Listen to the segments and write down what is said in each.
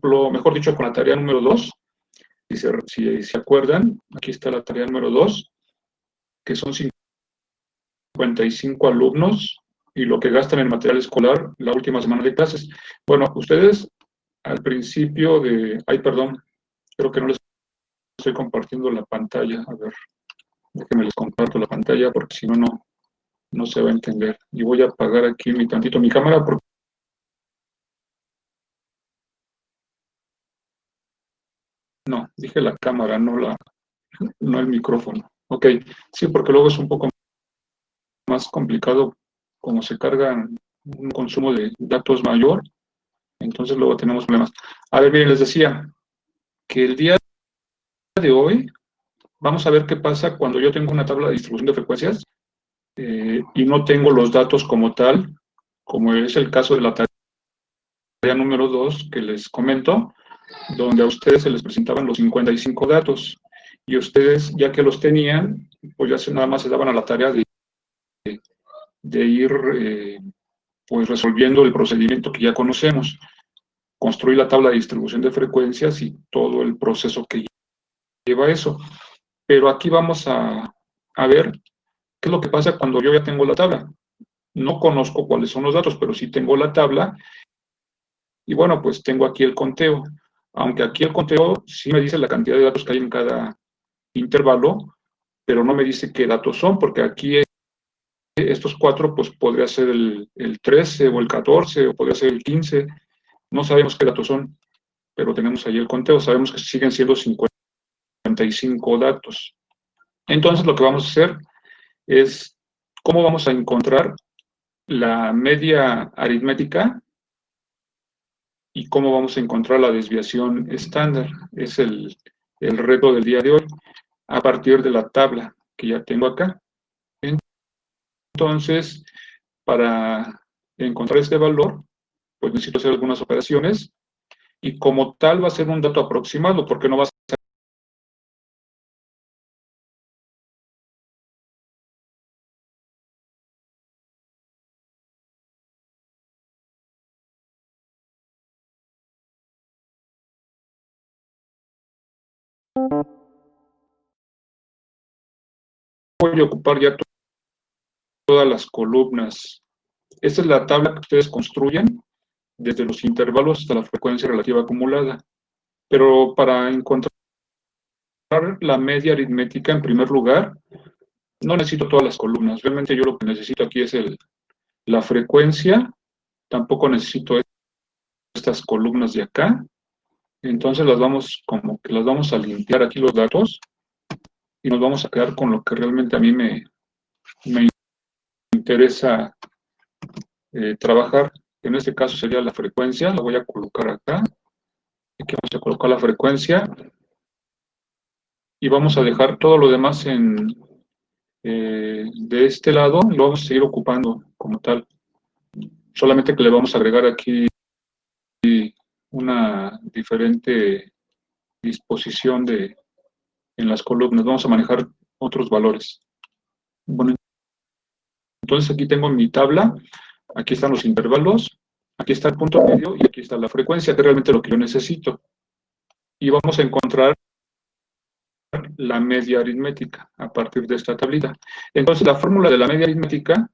mejor dicho, con la tarea número 2, si se acuerdan, aquí está la tarea número 2, que son 55 alumnos y lo que gastan en material escolar la última semana de clases. Bueno, ustedes al principio de... Ay, perdón, creo que no les estoy compartiendo la pantalla. A ver, déjenme les comparto la pantalla porque si no, no se va a entender. Y voy a apagar aquí tantito mi cámara porque... No, dije la cámara, no el micrófono. Ok, sí, porque luego es un poco más complicado como se carga un consumo de datos mayor, entonces luego tenemos problemas. A ver, miren, les decía que el día de hoy vamos a ver qué pasa cuando yo tengo una tabla de distribución de frecuencias y no tengo los datos como tal, como es el caso de la tarea número 2 que les comento, donde a ustedes se les presentaban los 55 datos y ustedes, ya que los tenían, pues ya nada más se daban a la tarea de ir pues resolviendo el procedimiento que ya conocemos, construir la tabla de distribución de frecuencias y todo el proceso que lleva eso. Pero aquí vamos a ver qué es lo que pasa cuando yo ya tengo la tabla. No conozco cuáles son los datos, pero sí tengo la tabla y bueno, pues tengo aquí el conteo. Aunque aquí el conteo sí me dice la cantidad de datos que hay en cada intervalo, pero no me dice qué datos son, porque aquí estos 4 pues podría ser el 13 o el 14 o podría ser el 15. No sabemos qué datos son, pero tenemos ahí el conteo. Sabemos que siguen siendo 55 datos. Entonces lo que vamos a hacer es cómo vamos a encontrar la media aritmética y cómo vamos a encontrar la desviación estándar. Es el reto del día de hoy, a partir de la tabla que ya tengo acá. Entonces, para encontrar este valor, pues necesito hacer algunas operaciones y como tal va a ser un dato aproximado, porque no va a ser... Voy a ocupar ya todas las columnas. Esta es la tabla que ustedes construyen desde los intervalos hasta la frecuencia relativa acumulada. Pero para encontrar la media aritmética, en primer lugar, no necesito todas las columnas. Realmente yo lo que necesito aquí es la frecuencia. Tampoco necesito estas columnas de acá. Entonces como que las vamos a limpiar aquí los datos y nos vamos a quedar con lo que realmente a mí me interesa trabajar. En este caso sería la frecuencia. La voy a colocar acá. Aquí vamos a colocar la frecuencia y vamos a dejar todo lo demás de este lado y lo vamos a seguir ocupando como tal. Solamente que le vamos a agregar aquí una diferente disposición en las columnas. Vamos a manejar otros valores. Bueno, entonces aquí tengo mi tabla. Aquí están los intervalos. Aquí está el punto medio y aquí está la frecuencia, que es realmente lo que yo necesito. Y vamos a encontrar la media aritmética a partir de esta tablita. Entonces, la fórmula de la media aritmética,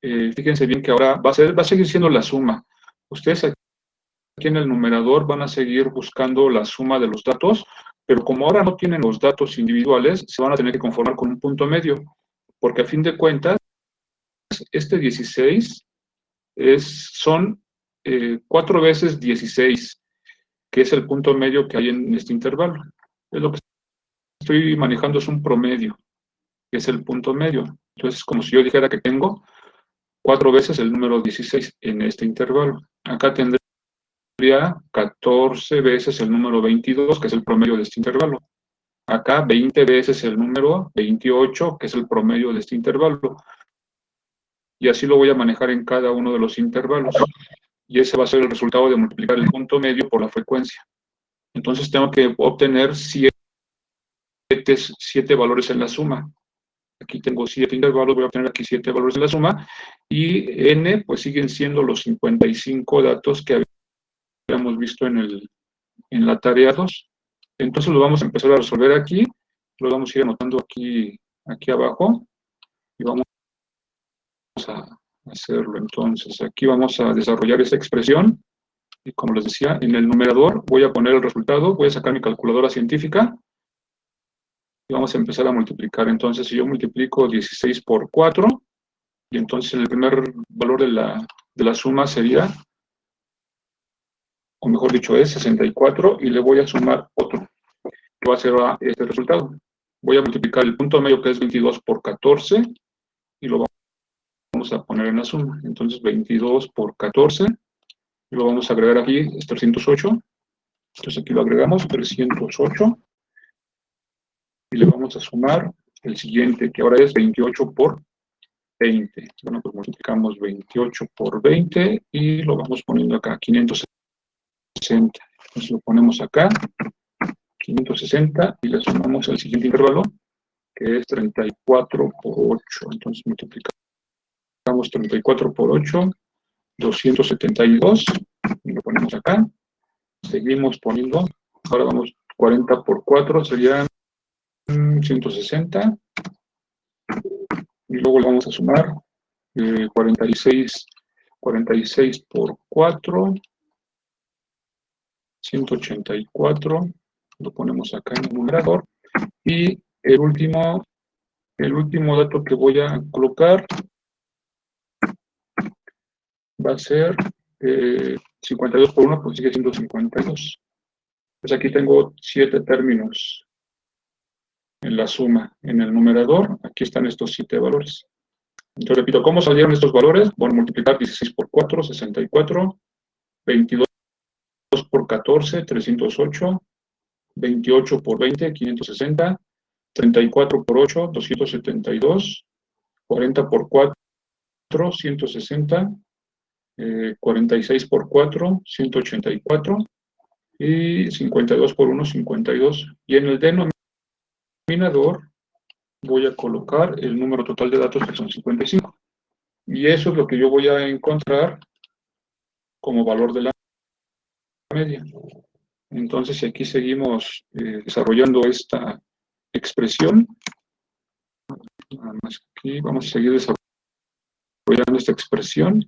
fíjense bien que ahora va a seguir siendo la suma. Ustedes aquí en el numerador van a seguir buscando la suma de los datos, pero como ahora no tienen los datos individuales, se van a tener que conformar con un punto medio, porque a fin de cuentas, este 16 son 4 veces 16, que es el punto medio que hay en este intervalo. Es lo que estoy manejando, es un promedio, que es el punto medio. Entonces, como si yo dijera que tengo 4 veces el número 16 en este intervalo. Acá tendría 14 veces el número 22, que es el promedio de este intervalo. Acá 20 veces el número 28, que es el promedio de este intervalo. Y así lo voy a manejar en cada uno de los intervalos. Y ese va a ser el resultado de multiplicar el punto medio por la frecuencia. Entonces tengo que obtener 7 valores en la suma. Aquí tengo 7 intervalos, voy a obtener aquí 7 valores en la suma. Y n, pues siguen siendo los 55 datos que habíamos visto en en la tarea 2. Entonces lo vamos a empezar a resolver aquí, lo vamos a ir anotando aquí abajo y vamos a hacerlo. Entonces aquí vamos a desarrollar esta expresión y como les decía, en el numerador voy a poner el resultado, voy a sacar mi calculadora científica y vamos a empezar a multiplicar. Entonces si yo multiplico 16 por 4, y entonces el primer valor de la suma sería, o mejor dicho, es 64, y le voy a sumar otro, que va a ser este resultado. Voy a multiplicar el punto medio, que es 22 por 14, y lo vamos a poner en la suma. Entonces 22 por 14, y lo vamos a agregar aquí, es 308. Entonces aquí lo agregamos, 308, y le vamos a sumar el siguiente, que ahora es 28 por 20. Bueno, pues multiplicamos 28 por 20 y lo vamos poniendo acá, 560. Entonces lo ponemos acá, 560, y le sumamos el siguiente intervalo, que es 34 por 8. Entonces multiplicamos 34 por 8, 272, y lo ponemos acá. Seguimos poniendo, ahora vamos 40 por 4, serían 160, y luego le vamos a sumar 46 por 4, 184, lo ponemos acá en el numerador, y el último dato que voy a colocar va a ser 52 por 1, pues sigue siendo 52. Pues aquí tengo 7 términos en la suma. En el numerador, aquí están estos 7 valores. Entonces repito, ¿cómo salieron estos valores? Bueno, multiplicar 16 por 4, 64, 22 por 14, 308, 28 por 20, 560, 34 por 8, 272, 40 por 4, 160, 46 por 4, 184, y 52 por 1, 52. Y en el denominador voy a colocar el número total de datos, que son 55. Y eso es lo que yo voy a encontrar como valor de la media. Entonces, si aquí seguimos desarrollando esta expresión, nada más aquí vamos a seguir desarrollando esta expresión.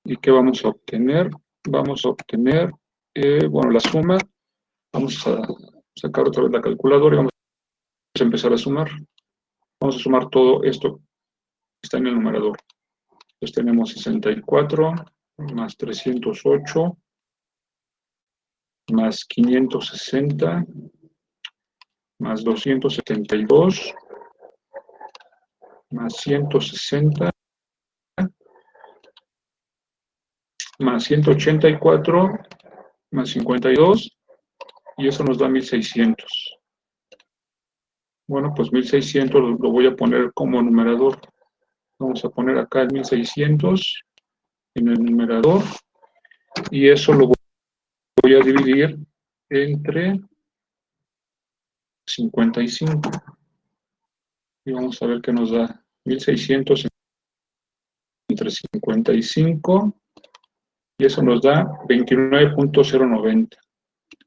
¿Y qué vamos a obtener? Vamos a obtener, bueno, la suma. Vamos a sacar otra vez la calculadora y vamos a empezar a sumar. Vamos a sumar todo esto que está en el numerador. Entonces tenemos 64 más 308 más 560 más 272 más 160 más 184 más 52, y eso nos da 1600. Bueno, pues 1600 lo voy a poner como numerador. Vamos a poner acá el 1600 en el numerador, y eso lo voy a dividir entre 55. Y vamos a ver qué nos da. 1600 entre 55, y eso nos da 29.090.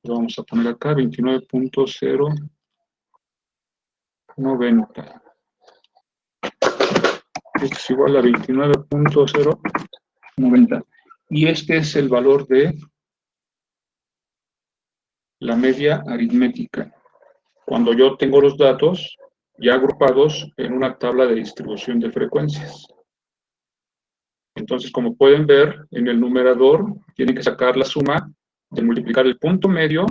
Lo vamos a poner acá, 29.090. Esto es igual a 29.090. Y este es el valor de la media aritmética, cuando yo tengo los datos ya agrupados en una tabla de distribución de frecuencias. Entonces, como pueden ver, en el numerador tienen que sacar la suma de multiplicar el punto medio,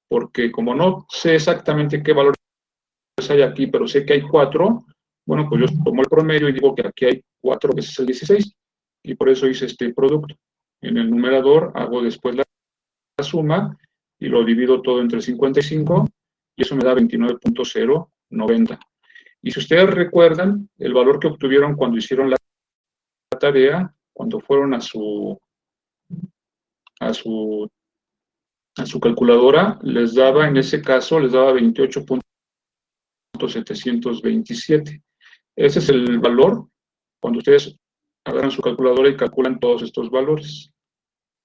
porque como no sé exactamente qué valores hay aquí, pero sé que hay 4, bueno, pues yo tomo el promedio y digo que aquí hay 4 veces el 16, y por eso hice este producto. En el numerador hago después la suma y lo divido todo entre 55, y eso me da 29.090. Y si ustedes recuerdan, el valor que obtuvieron cuando hicieron la tarea, cuando fueron a su calculadora, les daba, en ese caso, les daba 28.727. Ese es el valor cuando ustedes agarran su calculadora y calculan todos estos valores.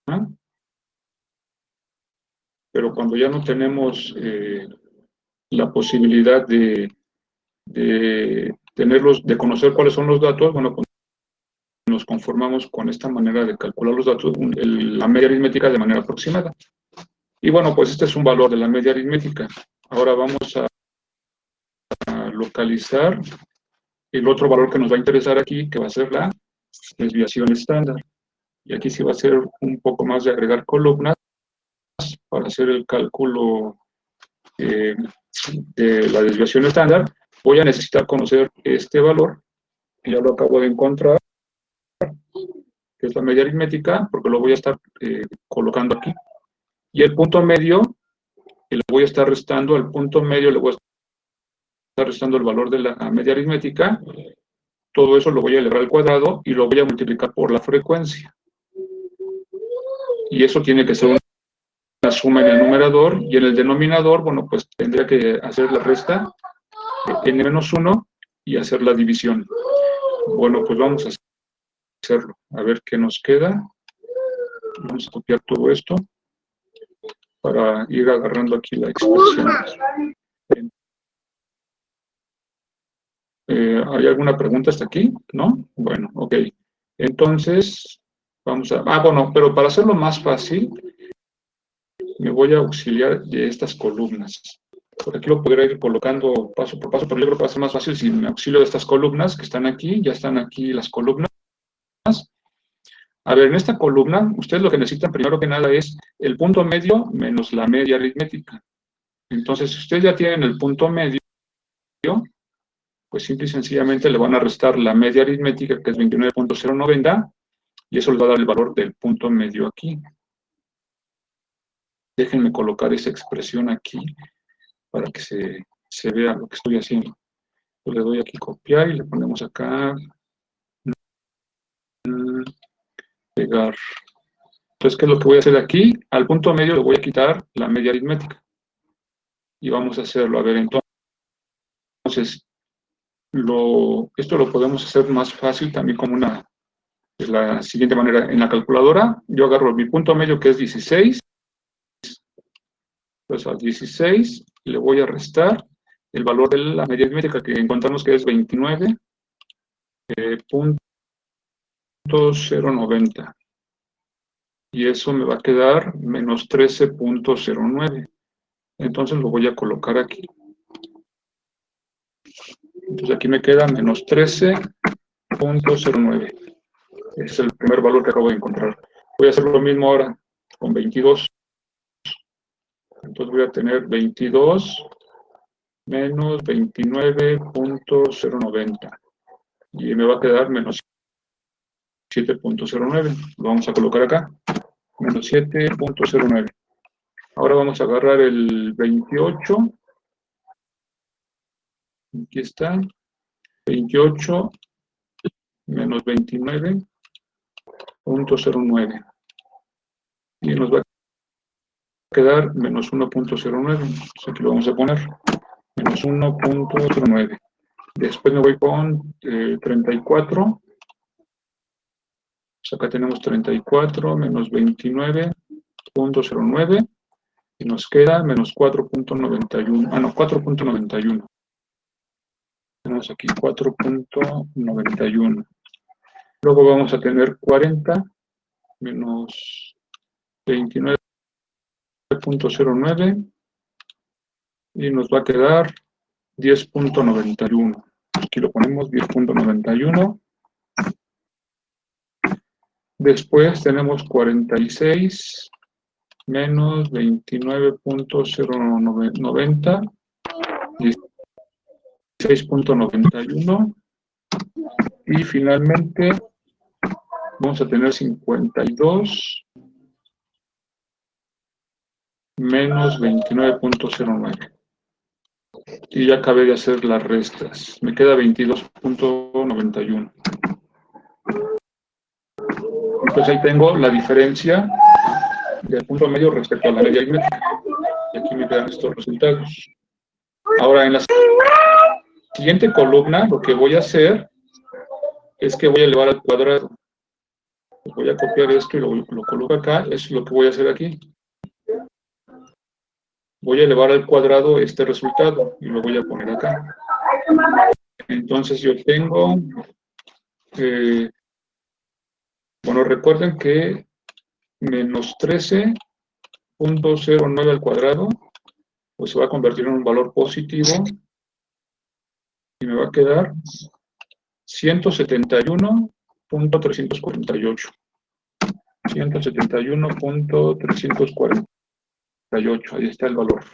¿Ah? pero cuando ya no tenemos la posibilidad de tenerlos, de conocer cuáles son los datos, bueno, pues nos conformamos con esta manera de calcular los datos, la media aritmética de manera aproximada. Y bueno, pues este es un valor de la media aritmética. Ahora vamos a localizar el otro valor que nos va a interesar aquí, que va a ser la desviación estándar. Y aquí sí va a ser un poco más de agregar columnas para hacer el cálculo de la desviación estándar. Voy a necesitar conocer este valor, que ya lo acabo de encontrar, que es la media aritmética, porque lo voy a estar colocando aquí. Y el punto medio, que le voy a estar restando, al punto medio le voy a estar restando el valor de la media aritmética. Todo eso lo voy a elevar al cuadrado y lo voy a multiplicar por la frecuencia. Y eso tiene que ser una suma en el numerador, y en el denominador, bueno, pues tendría que hacer la resta de n-1 y hacer la división. Bueno, pues vamos a hacerlo. A ver qué nos queda. Vamos a copiar todo esto para ir agarrando aquí la expresión. ¿Hay alguna pregunta hasta aquí? ¿No? Bueno, ok. Entonces, vamos a... bueno, pero para hacerlo más fácil, me voy a auxiliar de estas columnas. Por aquí lo podría ir colocando paso por paso, pero yo creo que va a ser más fácil si me auxilio de estas columnas que están aquí. Ya están aquí las columnas. A ver, en esta columna, ustedes lo que necesitan primero que nada es el punto medio menos la media aritmética. Entonces, si ustedes ya tienen el punto medio, pues simple y sencillamente le van a restar la media aritmética, que es 29.090, y eso les va a dar el valor del punto medio aquí. Déjenme colocar esa expresión aquí para que se vea lo que estoy haciendo. Yo le doy aquí copiar y le ponemos acá pegar. Entonces, ¿qué es lo que voy a hacer aquí? Al punto medio le voy a quitar la media aritmética. Y vamos a hacerlo. A ver, entonces, esto lo podemos hacer más fácil también como de la siguiente manera. En la calculadora, yo agarro mi punto medio, que es 16. Entonces, al 16 le voy a restar el valor de la media aritmética, que encontramos que es 29.090. Y eso me va a quedar menos 13.09. Entonces lo voy a colocar aquí. Entonces aquí me queda menos 13.09. Ese es el primer valor que acabo de encontrar. Voy a hacer lo mismo ahora con 22. Entonces voy a tener 22 menos 29.090. Y me va a quedar menos 7.09. Lo vamos a colocar acá. Menos 7.09. Ahora vamos a agarrar el 28. Aquí está. 28 menos 29.09. Y nos va a quedar menos 1.09. Entonces aquí lo vamos a poner. Menos 1.09. Después me voy con 34. Pues acá tenemos 34 menos 29.09. Y nos queda menos 4.91. No, 4.91. Tenemos aquí 4.91. Luego vamos a tener 40 menos 29.09 y nos va a quedar 10.91. Aquí lo ponemos 10.91. Después tenemos 46 menos 29.090, 16.91. Y finalmente vamos a tener 52 menos 29.09. Y ya acabé de hacer las restas. Me queda 22.91. Entonces ahí tengo la diferencia del punto medio respecto a la media aritmética. Y aquí me quedan estos resultados. Ahora, en la siguiente columna, lo que voy a hacer es que voy a elevar al cuadrado. Voy a copiar esto y lo coloco acá. Eso es lo que voy a hacer aquí. voy a elevar al cuadrado este resultado y lo voy a poner acá. Entonces yo tengo, bueno, recuerden que menos 13.09 al cuadrado, pues se va a convertir en un valor positivo y me va a quedar 171.348. 171.348, ahí está el valor.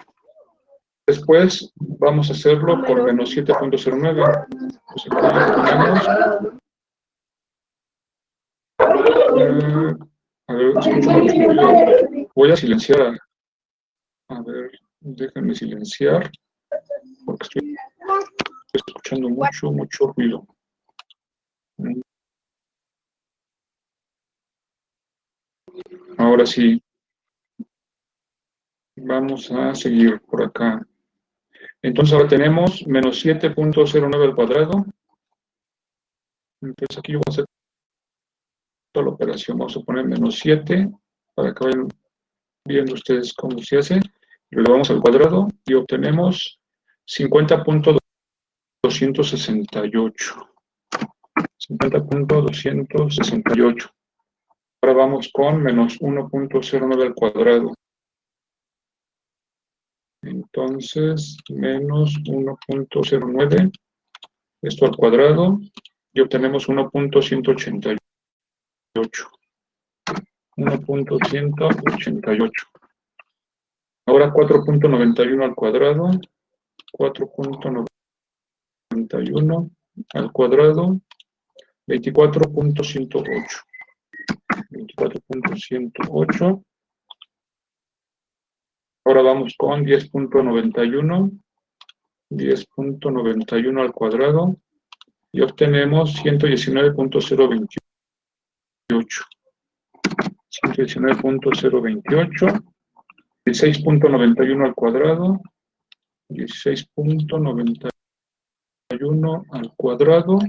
Después vamos a hacerlo con menos 7.09. Pues aquí ponemos. A ver, escucho mucho ruido. Voy a silenciar. A ver, déjenme silenciar. Porque estoy escuchando mucho ruido. Ahora sí. Vamos a seguir por acá. Entonces ahora tenemos menos 7.09 al cuadrado. Entonces aquí yo voy a hacer toda la operación. Vamos a poner menos 7 para que vayan viendo ustedes cómo se hace. Lo elevamos al cuadrado y obtenemos 50.268. 50.268. Ahora vamos con menos 1.09 al cuadrado. Entonces, menos 1.09, esto al cuadrado, y obtenemos 1.188. 1.188. Ahora 4.91 al cuadrado, 4.91 al cuadrado, 24.108. 24.108. Ahora vamos con 10.91. 10.91 al cuadrado y obtenemos 119.028. 119.028. 16.91 al cuadrado. 16.91 al cuadrado.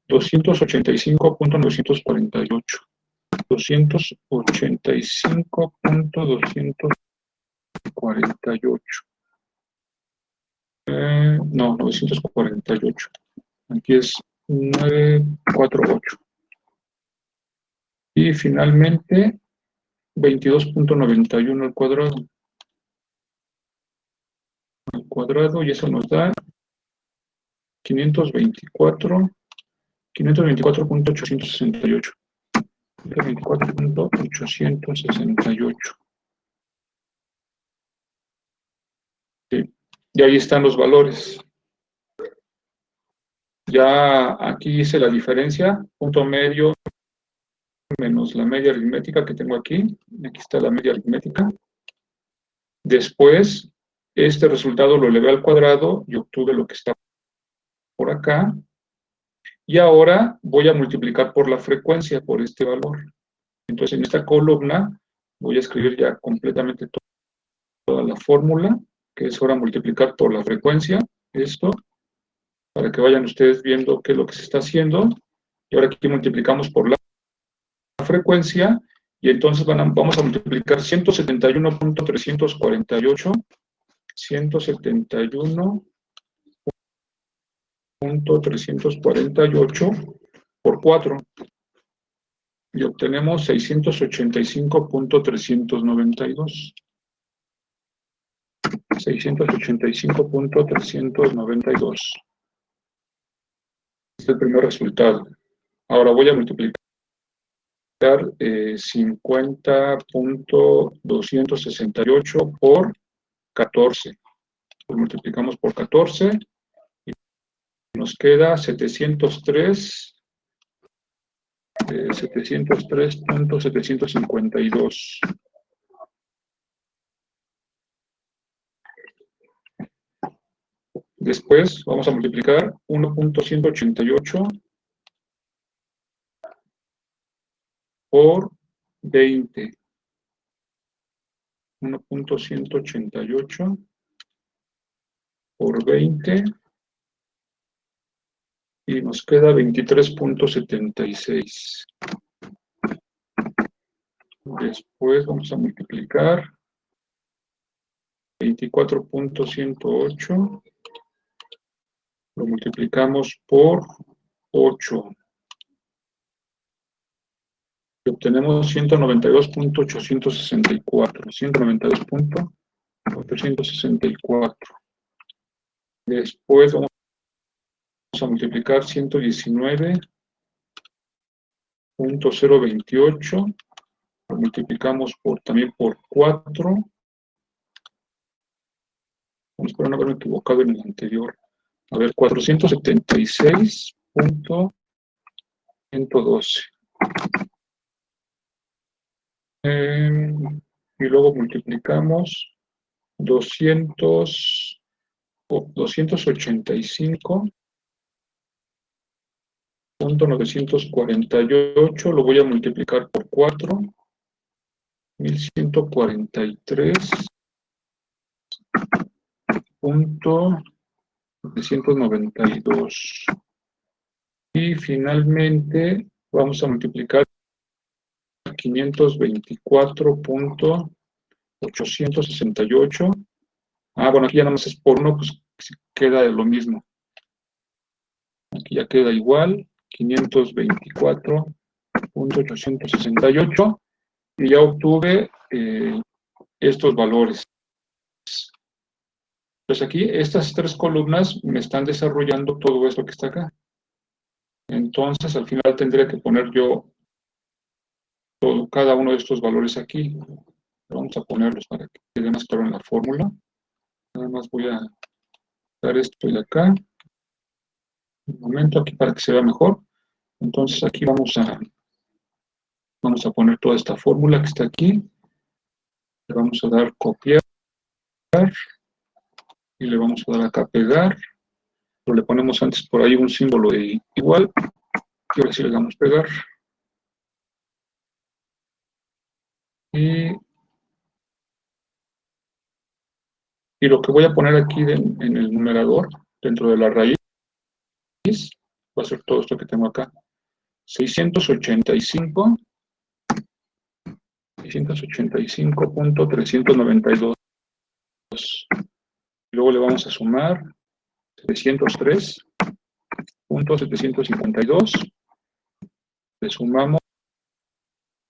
285.948. 285.248. No, 948. Aquí es 948. Y finalmente, 22.91 al cuadrado. Al cuadrado, y eso nos da 524.868. 524.868. Sí. Y ahí están los valores. Ya aquí hice la diferencia, punto medio menos la media aritmética que tengo aquí. Aquí está la media aritmética. Después, este resultado lo elevé al cuadrado y obtuve lo que está por acá. Y ahora voy a multiplicar por la frecuencia, por este valor. Entonces, en esta columna voy a escribir ya completamente toda la fórmula, que es ahora multiplicar por la frecuencia, esto, para que vayan ustedes viendo qué es lo que se está haciendo. Y ahora aquí multiplicamos por la frecuencia, y entonces vamos a multiplicar 171.348, 171.348 por 4, y obtenemos 685.392. 685.392. Este es el primer resultado. Ahora voy a multiplicar 50.268 por 14. Lo multiplicamos por 14 y nos queda 703.752. Después vamos a multiplicar 1.188 por 20. 1.188 por 20 y nos queda 23.76. Después vamos a multiplicar 24.108 lo multiplicamos por 8 y obtenemos 192.864. 192.864. Después vamos a multiplicar 119.028. Lo multiplicamos también por 4. Espero no haberme equivocado en el anterior. A ver, 476.112. Y luego multiplicamos 285.948. Lo voy a multiplicar por 4. 1143.992. Y finalmente vamos a multiplicar 524.868. Bueno, aquí ya nada más es por 1, pues queda lo mismo. Aquí ya queda igual, 524.868. Y ya obtuve estos valores. Pues aquí, estas 3 columnas me están desarrollando todo esto que está acá. Entonces, al final tendré que poner yo cada uno de estos valores aquí. Vamos a ponerlos para que quede más claro en la fórmula. Nada más voy a dar esto de acá. Un momento aquí para que se vea mejor. Entonces aquí vamos a poner toda esta fórmula que está aquí. Le vamos a dar copiar. Y le vamos a dar acá pegar. Pero le ponemos antes por ahí un símbolo de igual. Y ahora sí le damos pegar. Y lo que voy a poner aquí en el numerador, dentro de la raíz, va a ser todo esto que tengo acá. 685.392. Y luego le vamos a sumar 703.752. Le sumamos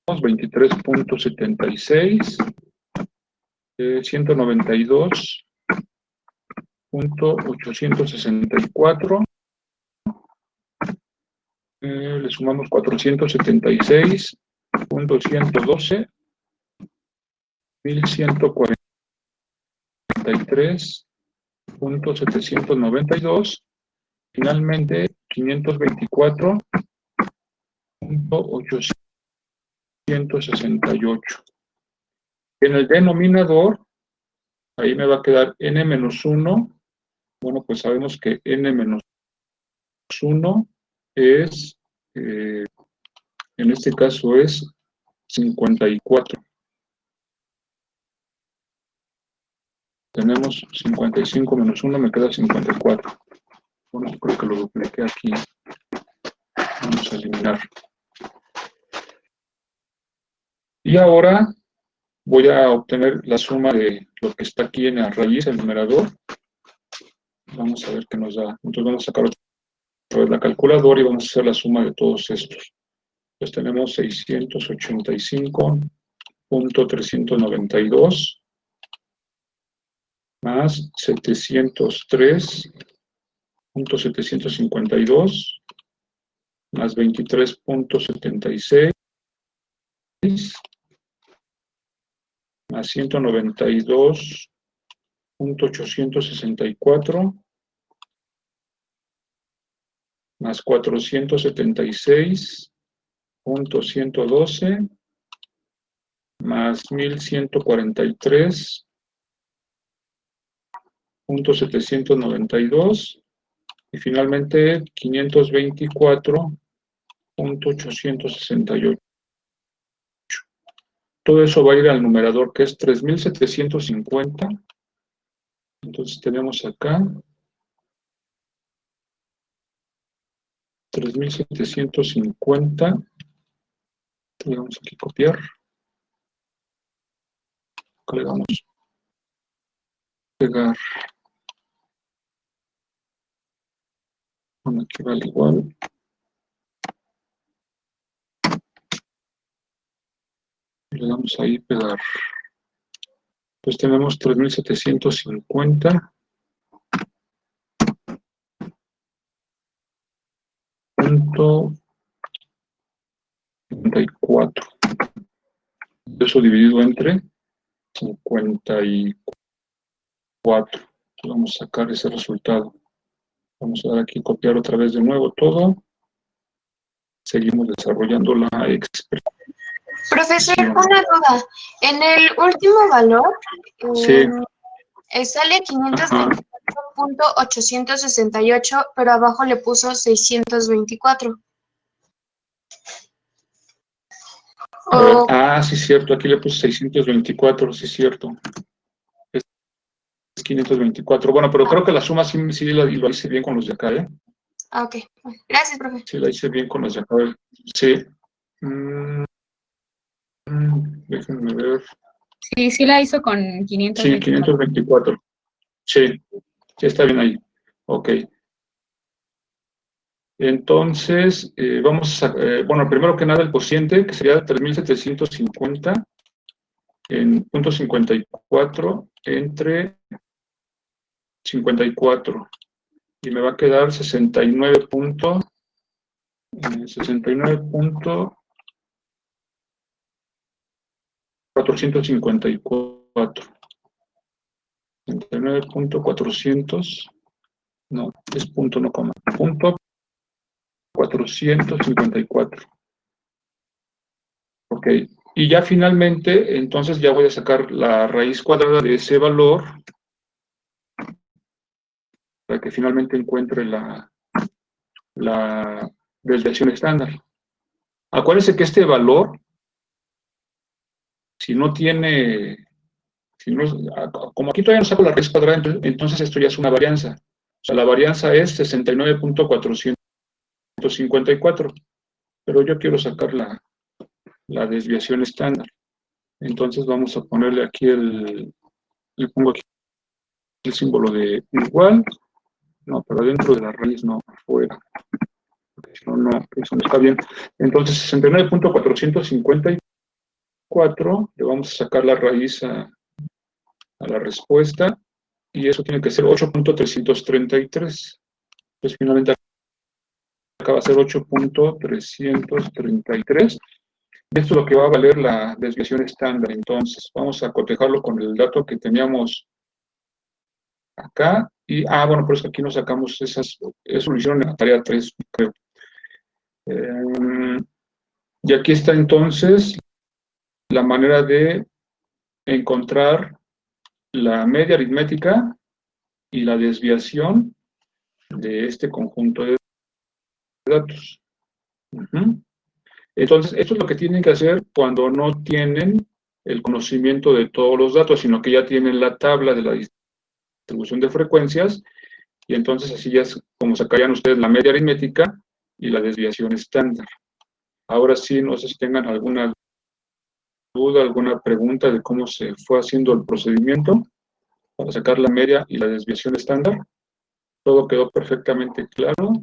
23.76. 192.864. Le sumamos 476.112. 1143.792. Finalmente, 524.868. En el denominador, ahí me va a quedar n-1. Bueno, pues sabemos que n-1 es, en este caso es 54. Tenemos 55 menos 1, me queda 54. Bueno, yo creo que lo dupliqué aquí. Vamos a eliminar. Y ahora voy a obtener la suma de lo que está aquí en la raíz, el numerador. Vamos a ver qué nos da. Entonces vamos a sacar otra vez la calculadora y vamos a hacer la suma de todos estos. Pues tenemos 685.392 más 703.752 más 23.76 más 192.864 más 476.112 más 1143.792 y finalmente 524.868. Todo eso va a ir al numerador que es 3.750. Entonces tenemos acá 3.750. Le vamos aquí a copiar. Acá le damos pegar. Bueno, aquí vale igual. Le damos ahí pegar. Pues tenemos 3750. Punto 54. Eso dividido entre 54. Vamos a sacar ese resultado. Vamos a dar aquí copiar otra vez de nuevo todo. Seguimos desarrollando la expresión. Profesor, una duda. En el último valor Sí. Sale 524.868, pero abajo le puso 624. Sí, cierto. Aquí le puse 624, sí, cierto. Es 524. Bueno, pero creo que la suma sí lo hice bien con los de acá, ¿eh? Ok. Gracias, profe. Sí, la hice bien con los de acá. Sí. Déjenme ver. Sí la hizo con 524. Sí, 524. Sí, está bien ahí. Ok. Entonces, vamos a, bueno, primero que nada el cociente, que sería 3750 en punto 54 entre 54. Y me va a quedar 69.454. 69.400. No, es punto, no coma. Punto 454. Ok. Y ya finalmente, entonces ya voy a sacar la raíz cuadrada de ese valor para que finalmente encuentre la desviación estándar. Acuérdense que este valor, si no tiene, como aquí todavía no saco la raíz cuadrada, entonces esto ya es una varianza. O sea, la varianza es 69.454, pero yo quiero sacar la desviación estándar. Entonces vamos a ponerle aquí le pongo aquí el símbolo de igual, no, pero dentro de la raíz, no, afuera. Porque si no, eso no está bien. Entonces 69.454, le vamos a sacar la raíz a la respuesta, y eso tiene que ser 8.333. Pues finalmente acaba de ser 8.333. Esto es lo que va a valer la desviación estándar. Entonces, vamos a cotejarlo con el dato que teníamos acá. Y, bueno, por eso aquí nos sacamos eso lo hicieron en la tarea 3, creo. Y aquí está entonces la manera de encontrar la media aritmética y la desviación de este conjunto de datos. Entonces, esto es lo que tienen que hacer cuando no tienen el conocimiento de todos los datos, sino que ya tienen la tabla de la distribución de frecuencias, y entonces así ya es como sacarían ustedes la media aritmética y la desviación estándar. Ahora sí, no sé si tengan alguna duda, alguna pregunta de cómo se fue haciendo el procedimiento para sacar la media y la desviación estándar. ¿Todo quedó perfectamente claro?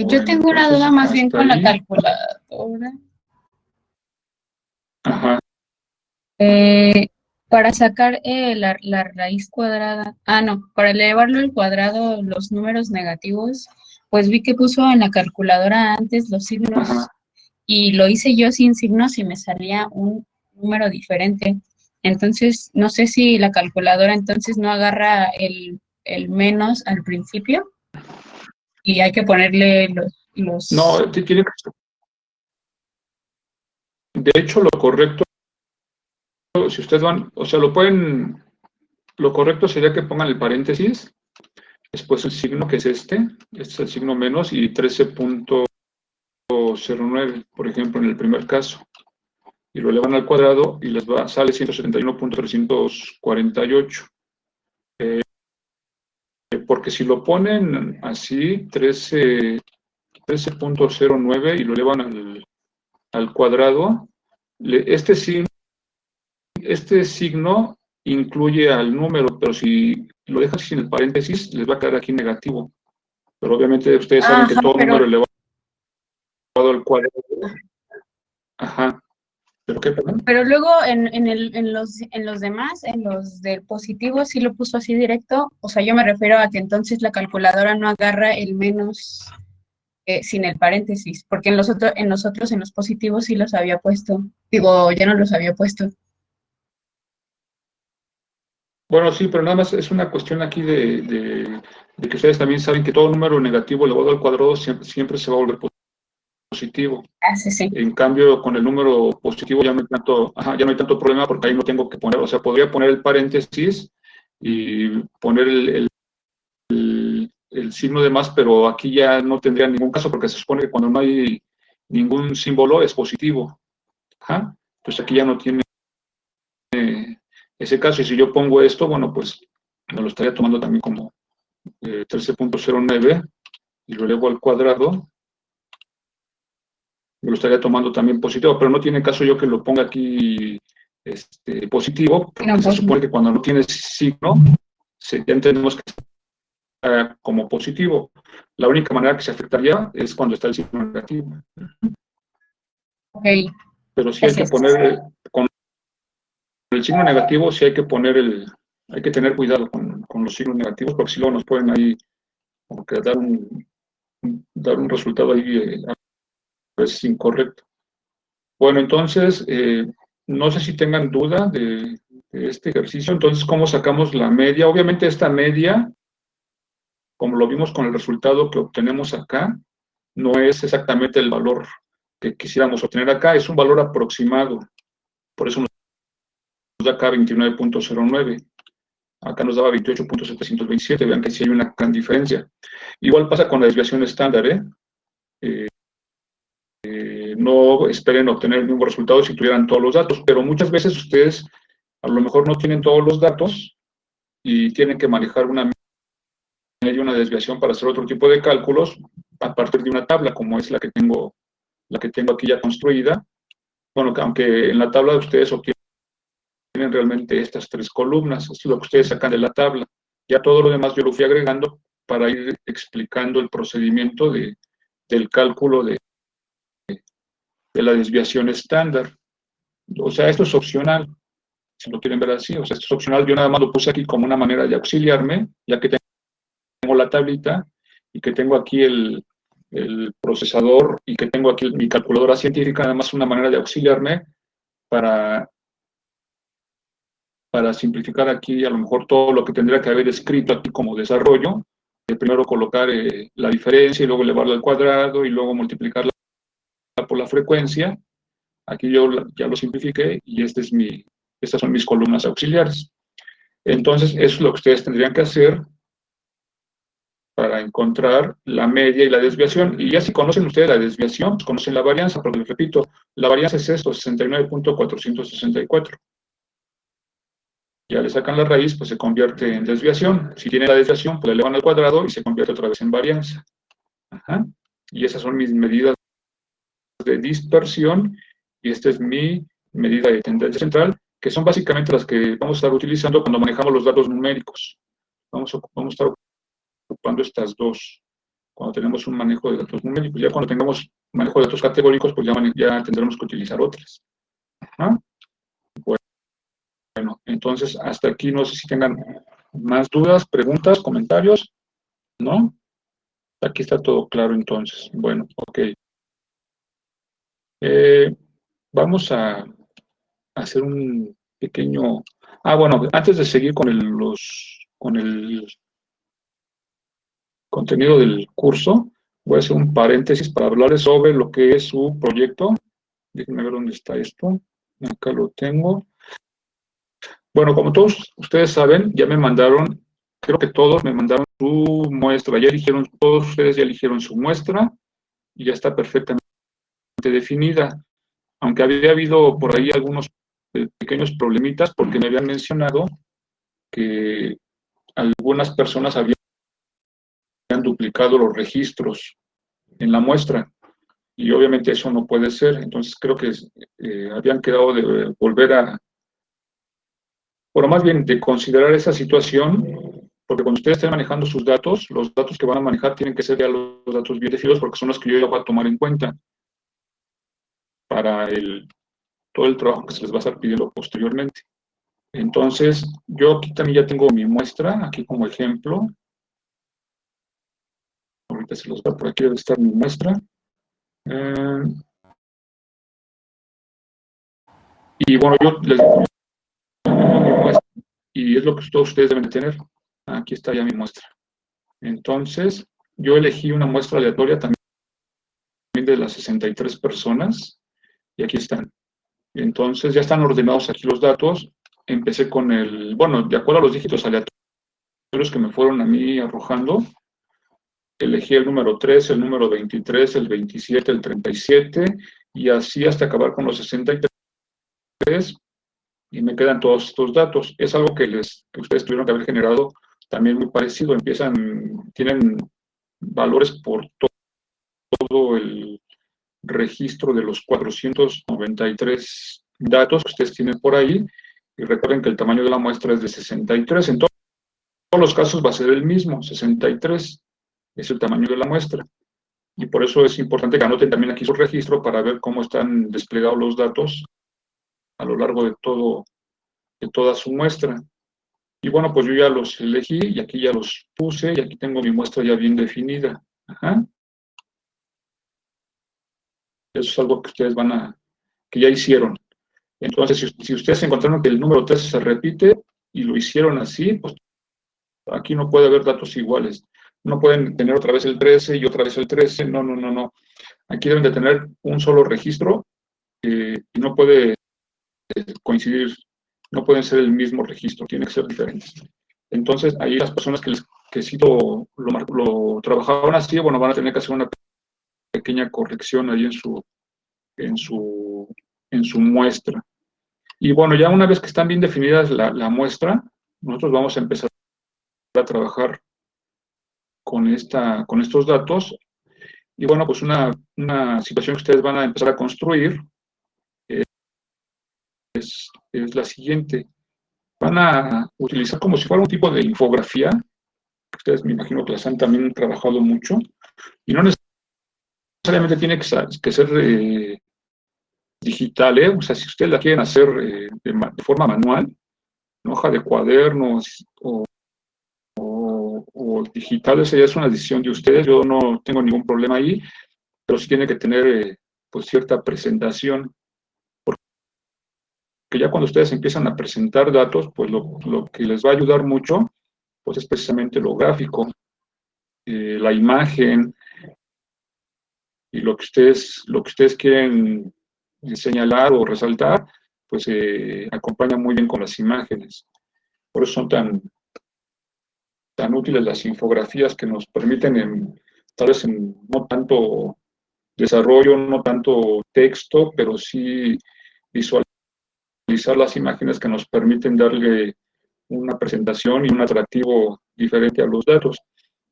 Yo tengo una duda más bien con la calculadora. Ajá. Para sacar la raíz cuadrada, no, para elevarlo al cuadrado los números negativos, pues vi que puso en la calculadora antes los signos. Ajá. Y lo hice yo sin signos y me salía un número diferente. Entonces, no sé si la calculadora entonces no agarra el menos al principio y hay que ponerle los... No, tiene que... De hecho, lo correcto, si ustedes van, o sea, lo correcto sería que pongan el paréntesis, después el signo, que es este es el signo menos, y 13.09, por ejemplo, en el primer caso. Y lo elevan al cuadrado y sale 171.348. Porque si lo ponen así, 13.09 y lo elevan al cuadrado, este signo este signo incluye al número, pero si lo dejas sin el paréntesis, les va a quedar aquí negativo. Pero obviamente ustedes saben que todo número elevado al cuadrado. Ajá. ¿Pero qué, perdón? Pero luego en los demás, en los del positivo, sí lo puso así directo. O sea, yo me refiero a que entonces la calculadora no agarra el menos sin el paréntesis, porque en los positivos sí los había puesto. Digo, ya no los había puesto. Bueno, sí, pero nada más es una cuestión aquí de que ustedes también saben que todo número negativo elevado al cuadrado siempre se va a volver positivo. Ah, sí, sí. En cambio, con el número positivo ya no hay tanto problema porque ahí no tengo que poner, o sea, podría poner el paréntesis y poner el signo de más, pero aquí ya no tendría ningún caso porque se supone que cuando no hay ningún símbolo es positivo. Ajá. Pues aquí ya no tiene ese caso. Y si yo pongo esto, bueno, pues me lo estaría tomando también como 13.09 y lo elevo al cuadrado. Me lo estaría tomando también positivo, pero no tiene caso yo que lo ponga aquí positivo, porque No, se supone que cuando no tiene signo, ya entendemos que está como positivo. La única manera que se afectaría es cuando está el signo negativo. ok. Pero sí hay que poner, con el signo negativo, sí hay que poner hay que tener cuidado con los signos negativos, porque si luego nos pueden ahí como que dar un resultado ahí a veces incorrecto. Bueno, entonces, no sé si tengan duda de este ejercicio. Entonces, ¿cómo sacamos la media? Obviamente esta media, como lo vimos con el resultado que obtenemos acá, no es exactamente el valor que quisiéramos obtener acá, es un valor aproximado. Por eso nos da acá 29.09. Acá nos daba 28.727. Vean que sí hay una gran diferencia. Igual pasa con la desviación estándar, no esperen obtener el mismo resultado si tuvieran todos los datos, pero muchas veces ustedes a lo mejor no tienen todos los datos y tienen que manejar una media y una desviación para hacer otro tipo de cálculos a partir de una tabla, como es la que tengo aquí ya construida. Bueno, aunque en la tabla ustedes obtienen realmente estas tres columnas, esto es lo que ustedes sacan de la tabla. Ya todo lo demás yo lo fui agregando para ir explicando el procedimiento del cálculo de la desviación estándar. O sea, esto es opcional, si lo quieren ver así. O sea, esto es opcional. Yo nada más lo puse aquí como una manera de auxiliarme, ya que tengo la tablita y que tengo aquí el procesador y que tengo aquí mi calculadora científica, nada más una manera de auxiliarme para simplificar aquí a lo mejor todo lo que tendría que haber escrito aquí como desarrollo. Primero colocar la diferencia y luego elevarla al cuadrado y luego multiplicarla por la frecuencia. Aquí yo ya lo simplifiqué y estas son mis columnas auxiliares. Entonces, eso es lo que ustedes tendrían que hacer para encontrar la media y la desviación. Y ya si conocen ustedes la desviación, pues conocen la varianza, porque les repito, la varianza es esto, 69.464. Ya le sacan la raíz, pues se convierte en desviación. Si tiene la desviación, pues le elevan al cuadrado y se convierte otra vez en varianza. Ajá. Y esas son mis medidas de dispersión y esta es mi medida de tendencia central, que son básicamente las que vamos a estar utilizando cuando manejamos los datos numéricos. Vamos a estar ocupando estas dos cuando tenemos un manejo de datos numéricos. Ya cuando tengamos manejo de datos categóricos, pues ya tendremos que utilizar otras. Ajá. Bueno, entonces hasta aquí no sé si tengan más dudas, preguntas, comentarios, ¿no? Aquí está todo claro entonces. Bueno, ok. Vamos a hacer un pequeño... bueno, antes de seguir con el contenido del curso, voy a hacer un paréntesis para hablarles sobre lo que es su proyecto. Déjenme ver dónde está esto. Acá lo tengo. Bueno, como todos ustedes saben, ya me mandaron, creo que todos me mandaron su muestra. Todos ustedes ya eligieron su muestra y ya está perfectamente definida. Aunque había habido por ahí algunos pequeños problemitas porque me habían mencionado que algunas personas habían duplicado los registros en la muestra y obviamente eso no puede ser. Entonces creo que habían quedado de volver a Bueno, más bien de considerar esa situación, porque cuando ustedes estén manejando sus datos, los datos que van a manejar tienen que ser ya los datos bien definidos, porque son los que yo ya voy a tomar en cuenta para todo el trabajo que se les va a estar pidiendo posteriormente. Entonces, yo aquí también ya tengo mi muestra, aquí como ejemplo. Ahorita se los da, por aquí debe estar mi muestra. Y bueno, yo les doy mi muestra y es lo que todos ustedes deben de tener. Aquí está ya mi muestra. Entonces, yo elegí una muestra aleatoria también de las 63 personas y aquí están. Entonces, ya están ordenados aquí los datos. Empecé con bueno, de acuerdo a los dígitos aleatorios que me fueron a mí arrojando, elegí el número 3, el número 23, el 27, el 37 y así hasta acabar con los 63 y me quedan todos estos datos. Es algo que ustedes tuvieron que haber generado también muy parecido. Tienen valores por todo el registro de los 493 datos que ustedes tienen por ahí. Y recuerden que el tamaño de la muestra es de 63. En todos los casos va a ser el mismo, 63 es el tamaño de la muestra. Y por eso es importante que anoten también aquí su registro para ver cómo están desplegados los datos a lo largo de toda su muestra. Y bueno, pues yo ya los elegí y aquí ya los puse y aquí tengo mi muestra ya bien definida. Ajá. Eso es algo que ustedes que ya hicieron. Entonces, si ustedes encontraron que el número 13 se repite y lo hicieron así, pues aquí no puede haber datos iguales. No pueden tener otra vez el 13 y otra vez el 13. No, no, no, no. Aquí deben de tener un solo registro y no puede coincidir, no pueden ser el mismo registro, tiene que ser diferentes. Entonces, ahí las personas que sí lo trabajaron así, bueno, van a tener que hacer una pequeña corrección ahí en su muestra. Y bueno, ya una vez que están bien definidas la muestra, nosotros vamos a empezar a trabajar con estos datos. Y bueno, pues una situación que ustedes van a empezar a construir es la siguiente. Van a utilizar como si fuera un tipo de infografía, que ustedes me imagino que las han también trabajado mucho, y no necesariamente tiene que ser digital, ¿eh? O sea, si ustedes la quieren hacer de forma manual, en hoja de cuadernos o digital, esa ya es una decisión de ustedes, yo no tengo ningún problema ahí, pero sí tiene que tener pues cierta presentación, porque ya cuando ustedes empiezan a presentar datos, pues lo que les va a ayudar mucho, pues es precisamente lo gráfico, la imagen y lo que ustedes quieren señalar o resaltar, pues acompaña muy bien con las imágenes. Por eso son tan útiles las infografías que nos permiten, tal vez no tanto desarrollo, no tanto texto, pero sí visualizar las imágenes que nos permiten darle una presentación y un atractivo diferente a los datos.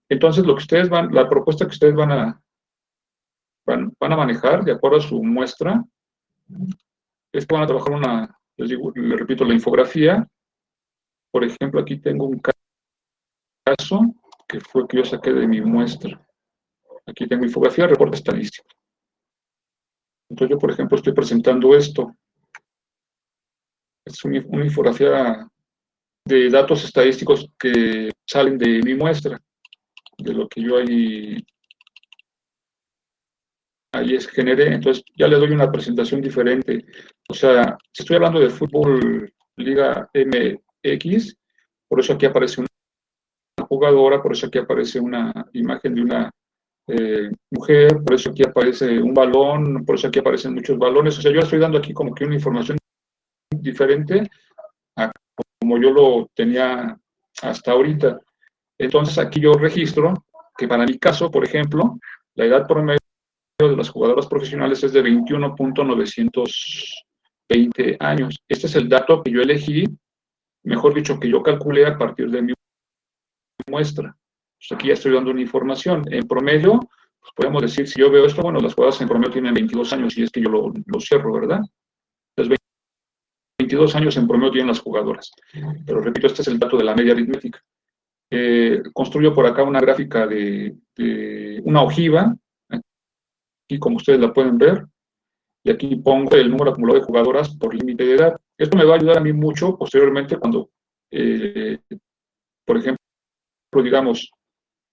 Entonces, la propuesta que ustedes van a manejar, de acuerdo a su muestra, es que van a trabajar les repito, la infografía. Por ejemplo, aquí tengo un caso que fue que yo saqué de mi muestra. Aquí tengo infografía, reporte estadístico. Entonces yo, por ejemplo, estoy presentando esto. Es una infografía de datos estadísticos que salen de mi muestra, de lo que yo ahí generé. Entonces ya le doy una presentación diferente. O sea, si estoy hablando de fútbol Liga MX, por eso aquí aparece una jugadora, por eso aquí aparece una imagen de una mujer, por eso aquí aparece un balón, por eso aquí aparecen muchos balones. O sea, yo estoy dando aquí como que una información diferente a como yo lo tenía hasta ahorita. Entonces aquí yo registro que para mi caso, por ejemplo, la edad promedio de las jugadoras profesionales es de 21.920 años. Este es el dato que yo elegí, mejor dicho, que yo calculé a partir de mi muestra. Pues aquí ya estoy dando una información. En promedio, pues podemos decir, si yo veo esto, bueno, las jugadoras en promedio tienen 22 años y es que yo lo cierro, ¿verdad? Entonces, 22 años en promedio tienen las jugadoras. Pero repito, este es el dato de la media aritmética. Construyo por acá una gráfica de una ojiva, aquí como ustedes la pueden ver, y aquí pongo el número acumulado de jugadoras por límite de edad. Esto me va a ayudar a mí mucho posteriormente cuando, por ejemplo, digamos,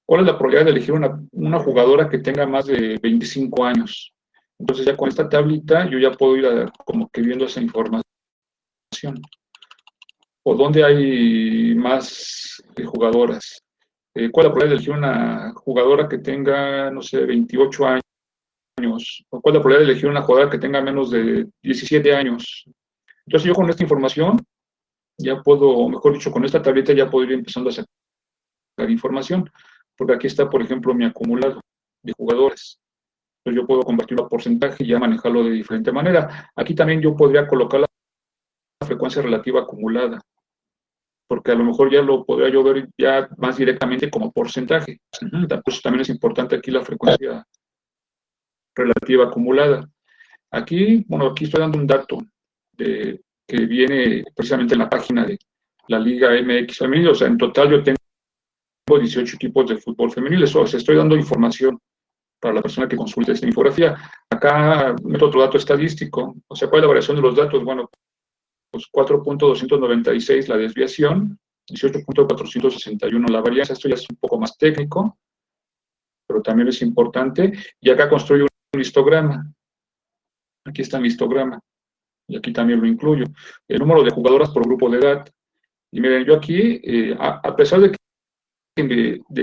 ¿cuál es la probabilidad de elegir una jugadora que tenga más de 25 años? Entonces ya con esta tablita yo ya puedo ir como que viendo esa información. O dónde hay más jugadoras. ¿Cuál es la probabilidad de elegir una jugadora que tenga, no sé, 28 años? ¿O cuál es la probabilidad de elegir una jugadora que tenga menos de 17 años? Entonces yo con esta información ya puedo, o mejor dicho, con esta tableta ya puedo ir empezando a sacar información, porque aquí está, por ejemplo, mi acumulado de jugadores. Entonces yo puedo convertirlo a porcentaje y ya manejarlo de diferente manera. Aquí también yo podría colocar la frecuencia relativa acumulada, porque a lo mejor ya lo podría yo ver ya más directamente como porcentaje. Entonces también es importante aquí la frecuencia relativa acumulada. Aquí, bueno, aquí estoy dando un dato que viene precisamente en la página de la Liga MX Femenil. O sea, en total yo tengo 18 equipos de fútbol femenil. O sea, estoy dando información para la persona que consulte esta infografía. Acá meto otro dato estadístico. O sea, ¿cuál es la variación de los datos? Bueno, pues 4.296 la desviación, 18.461 la varianza. Esto ya es un poco más técnico, pero también es importante. Y acá construyo un histograma. Aquí está mi histograma. Y aquí también lo incluyo. El número de jugadoras por grupo de edad. Y miren, yo aquí, a pesar de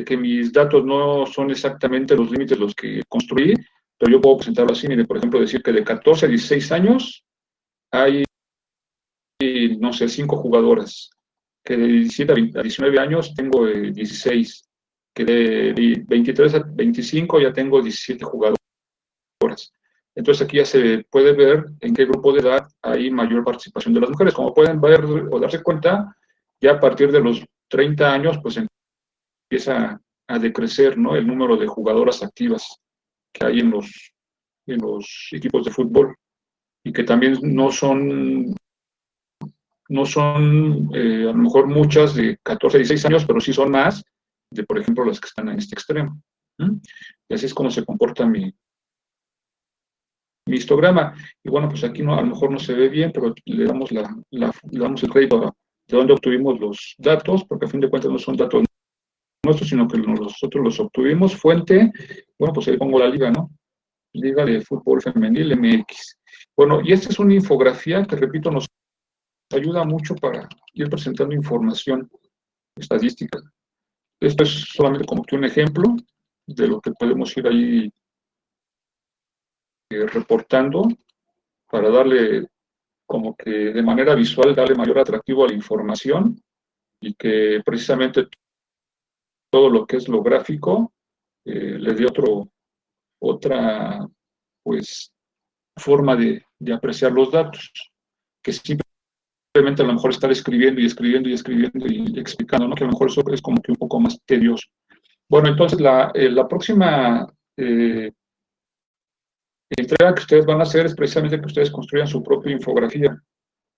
que mis datos no son exactamente los límites los que construí, pero yo puedo presentarlo así. Miren, por ejemplo, decir que de 14 a 16 años hay, no sé, 5 jugadoras. Que de 17 a 19 años tengo 16. Que de 23 a 25 ya tengo 17 jugadoras. Entonces aquí ya se puede ver en qué grupo de edad hay mayor participación de las mujeres. Como pueden ver o darse cuenta, ya a partir de los 30 años, pues empieza a decrecer, ¿no?, el número de jugadoras activas que hay en los equipos de fútbol, y que también no son a lo mejor muchas de 14 a 16 años, pero sí son más de, por ejemplo, las que están en este extremo. Y así es como se comporta mi histograma. Y bueno, pues aquí no, a lo mejor no se ve bien, pero le damos le damos el crédito de dónde obtuvimos los datos, porque a fin de cuentas no son datos nuestros, sino que nosotros los obtuvimos. Fuente, bueno, pues ahí pongo la liga, ¿no? Liga de Fútbol Femenil MX. Bueno, y esta es una infografía que, repito, nos ayuda mucho para ir presentando información estadística. Esto es solamente como que un ejemplo de lo que podemos ir ahí reportando para darle como que de manera visual, darle mayor atractivo a la información, y que precisamente todo lo que es lo gráfico le dé otra pues forma de apreciar los datos, que simplemente a lo mejor estar escribiendo y escribiendo y escribiendo y explicando, ¿no?, que a lo mejor eso es como que un poco más tedioso. Bueno, entonces la próxima entrega que ustedes van a hacer es precisamente que ustedes construyan su propia infografía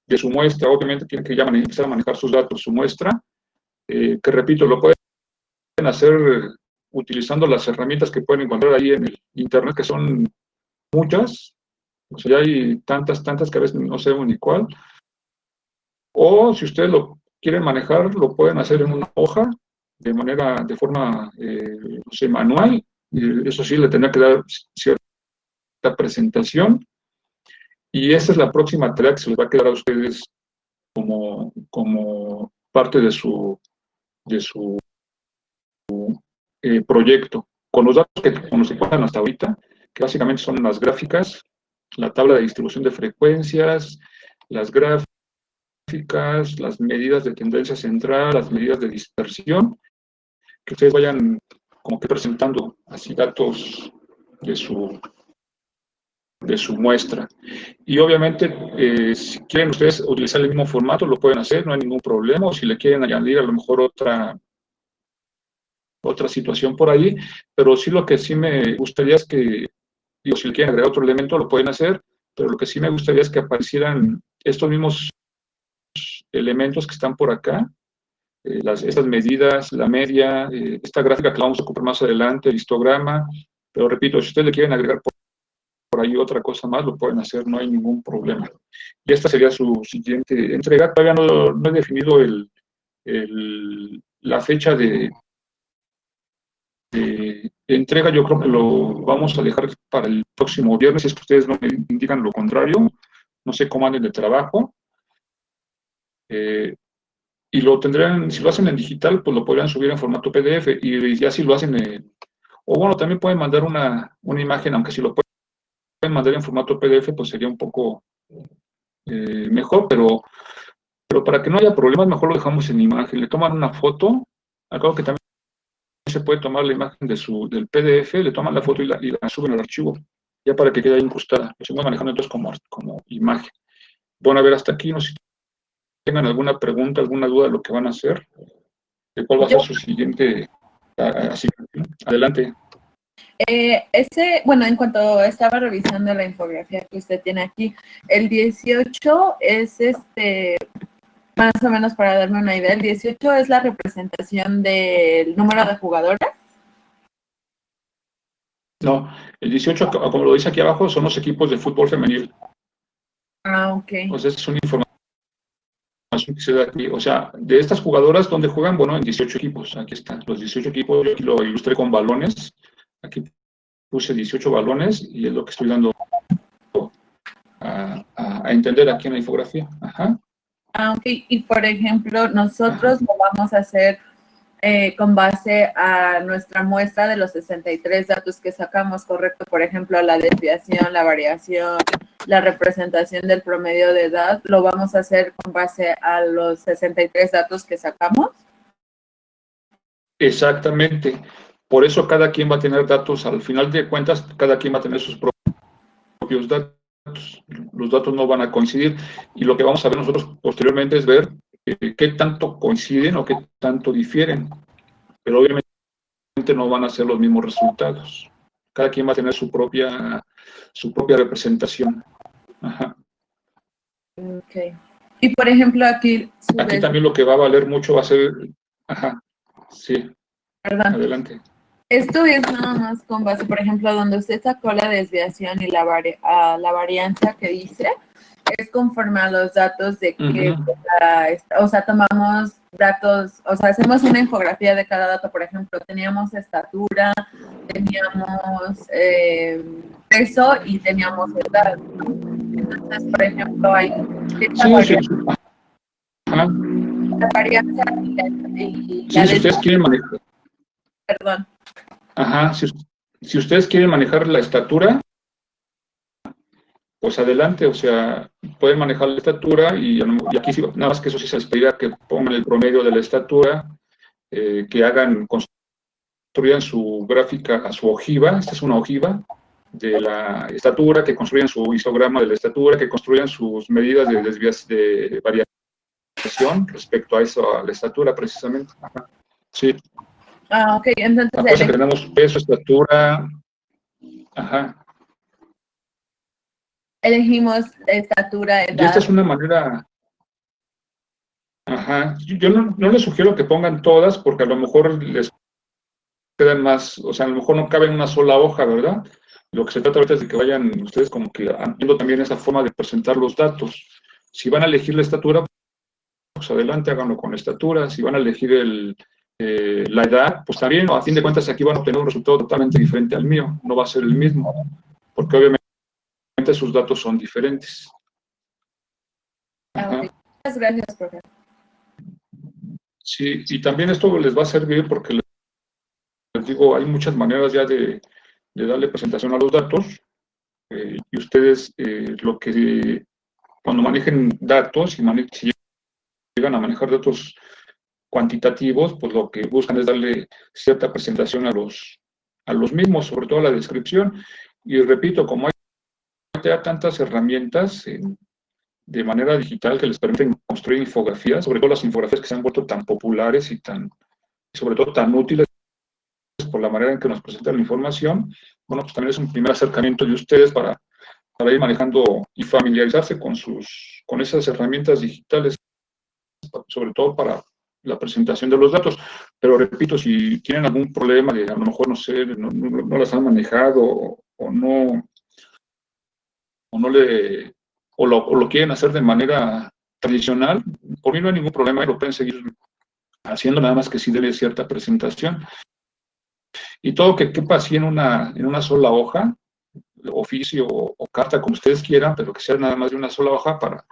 de su muestra. Obviamente tienen que ya empezar a manejar sus datos, su muestra, que repito, lo pueden hacer utilizando las herramientas que pueden encontrar ahí en el internet, que son muchas. O sea, ya hay tantas que a veces no sé ni cuál. O si ustedes lo quieren manejar, lo pueden hacer en una hoja de forma, no sé, manual. Eso sí, le tendrá que dar cierta presentación. Y esa es la próxima tarea que se les va a quedar a ustedes como parte de su proyecto, con los datos con los que cuentan hasta ahorita, que básicamente son las gráficas, la tabla de distribución de frecuencias, las gráficas, las medidas de tendencia central, las medidas de dispersión, que ustedes vayan como que presentando así datos de su muestra. Y obviamente, si quieren ustedes utilizar el mismo formato, lo pueden hacer, no hay ningún problema. O si le quieren añadir a lo mejor otra situación por ahí, pero sí, lo que sí me gustaría es que, si le quieren agregar otro elemento, lo pueden hacer, pero lo que sí me gustaría es que aparecieran estos mismos elementos que están por acá, estas medidas, la media, esta gráfica que la vamos a ocupar más adelante, el histograma, pero repito, si ustedes le quieren agregar por ahí otra cosa más, lo pueden hacer, no hay ningún problema. Y esta sería su siguiente entrega. Todavía no he definido la fecha de entrega. Yo creo que lo vamos a dejar para el próximo viernes, si es que ustedes no me indican lo contrario. No sé cómo anden de trabajo. Y lo tendrán, si lo hacen en digital, pues lo podrían subir en formato PDF, y ya si lo hacen o bueno, también pueden mandar una imagen, aunque si lo pueden mandar en formato PDF, pues sería un poco mejor, pero para que no haya problemas, mejor lo dejamos en imagen. Le toman una foto, acabo que también se puede tomar la imagen del PDF, le toman la foto y la suben al archivo, ya para que quede ahí incrustada. Lo seguimos manejando entonces como imagen. Bueno, a ver, hasta aquí, no sé si tengan alguna pregunta, alguna duda de lo que van a hacer, de cuál va a ser su siguiente asignación. Adelante. Bueno, en cuanto estaba revisando la infografía que usted tiene aquí, el 18 es más o menos para darme una idea, el 18 es la representación del número de jugadores. No, el 18, como lo dice aquí abajo, son los equipos de fútbol femenil. Ah, ok. O sea, es una información que se da aquí. O sea, de estas jugadoras, ¿dónde juegan? Bueno, en 18 equipos. Aquí están los 18 equipos. Yo aquí lo ilustré con balones. Aquí puse 18 balones y es lo que estoy dando a entender aquí en la infografía. Ajá. Ah, ok. Y por ejemplo, nosotros lo vamos a hacer con base a nuestra muestra de los 63 datos que sacamos, ¿correcto? Por ejemplo, la desviación, la variación, la representación del promedio de edad, lo vamos a hacer con base a los 63 datos que sacamos. Exactamente. Por eso cada quien va a tener datos, al final de cuentas, cada quien va a tener sus propios datos. Los datos no van a coincidir, y lo que vamos a ver nosotros posteriormente es ver qué tanto coinciden o qué tanto difieren, pero obviamente no van a ser los mismos resultados. Cada quien va a tener su propia representación. Ajá. Ok. Y por ejemplo, aquí también lo que va a valer mucho va a ser... Ajá, sí. Perdón. Adelante. Esto es nada más con base, por ejemplo, donde usted sacó la desviación y la varianza que dice, es conforme a los datos de que, o sea, tomamos datos, o sea, hacemos una infografía de cada dato. Por ejemplo, teníamos estatura, teníamos peso y teníamos edad. Entonces, por ejemplo, hay la varianza y la si ustedes quieren manejar. Perdón. Ajá, si ustedes quieren manejar la estatura, pues adelante, o sea, pueden manejar la estatura y aquí sí, nada más que eso sí se les pedirá que pongan el promedio de la estatura, que construyan su gráfica a su ojiva. Esta es una ojiva de la estatura, que construyan su histograma de la estatura, que construyan sus medidas de variación respecto a eso, a la estatura precisamente. Ajá. Sí. Ah, ok, entonces... La cosa que tenemos peso, estatura, ajá. Elegimos estatura, edad. Y esta es una manera, ajá, yo no les sugiero que pongan todas, porque a lo mejor les quedan más, o sea, a lo mejor no cabe en una sola hoja, ¿verdad? Lo que se trata ahorita es de que vayan ustedes como que viendo también esa forma de presentar los datos. Si van a elegir la estatura, pues adelante, háganlo con la estatura. Si van a elegir la edad, pues también, a fin de cuentas, aquí van a obtener un resultado totalmente diferente al mío. No va a ser el mismo, porque obviamente sus datos son diferentes. Okay. Muchas gracias, profe. Sí, y también esto les va a servir porque les digo, hay muchas maneras ya de darle presentación a los datos, y ustedes cuando manejen datos si llegan a manejar datos cuantitativos, pues lo que buscan es darle cierta presentación a los mismos, sobre todo a la descripción. Y repito, como hay ya tantas herramientas de manera digital que les permiten construir infografías, sobre todo las infografías que se han vuelto tan populares y sobre todo tan útiles por la manera en que nos presentan la información, bueno, pues también es un primer acercamiento de ustedes para ir manejando y familiarizarse con esas herramientas digitales sobre todo para la presentación de los datos. Pero repito, si tienen algún problema de a lo mejor, no sé, no las han manejado o lo quieren hacer de manera tradicional, por mí no hay ningún problema, y lo pueden seguir haciendo, nada más que sí debe cierta presentación. Y todo que quepa así en una sola hoja, oficio o carta, como ustedes quieran, pero que sea nada más de una sola hoja para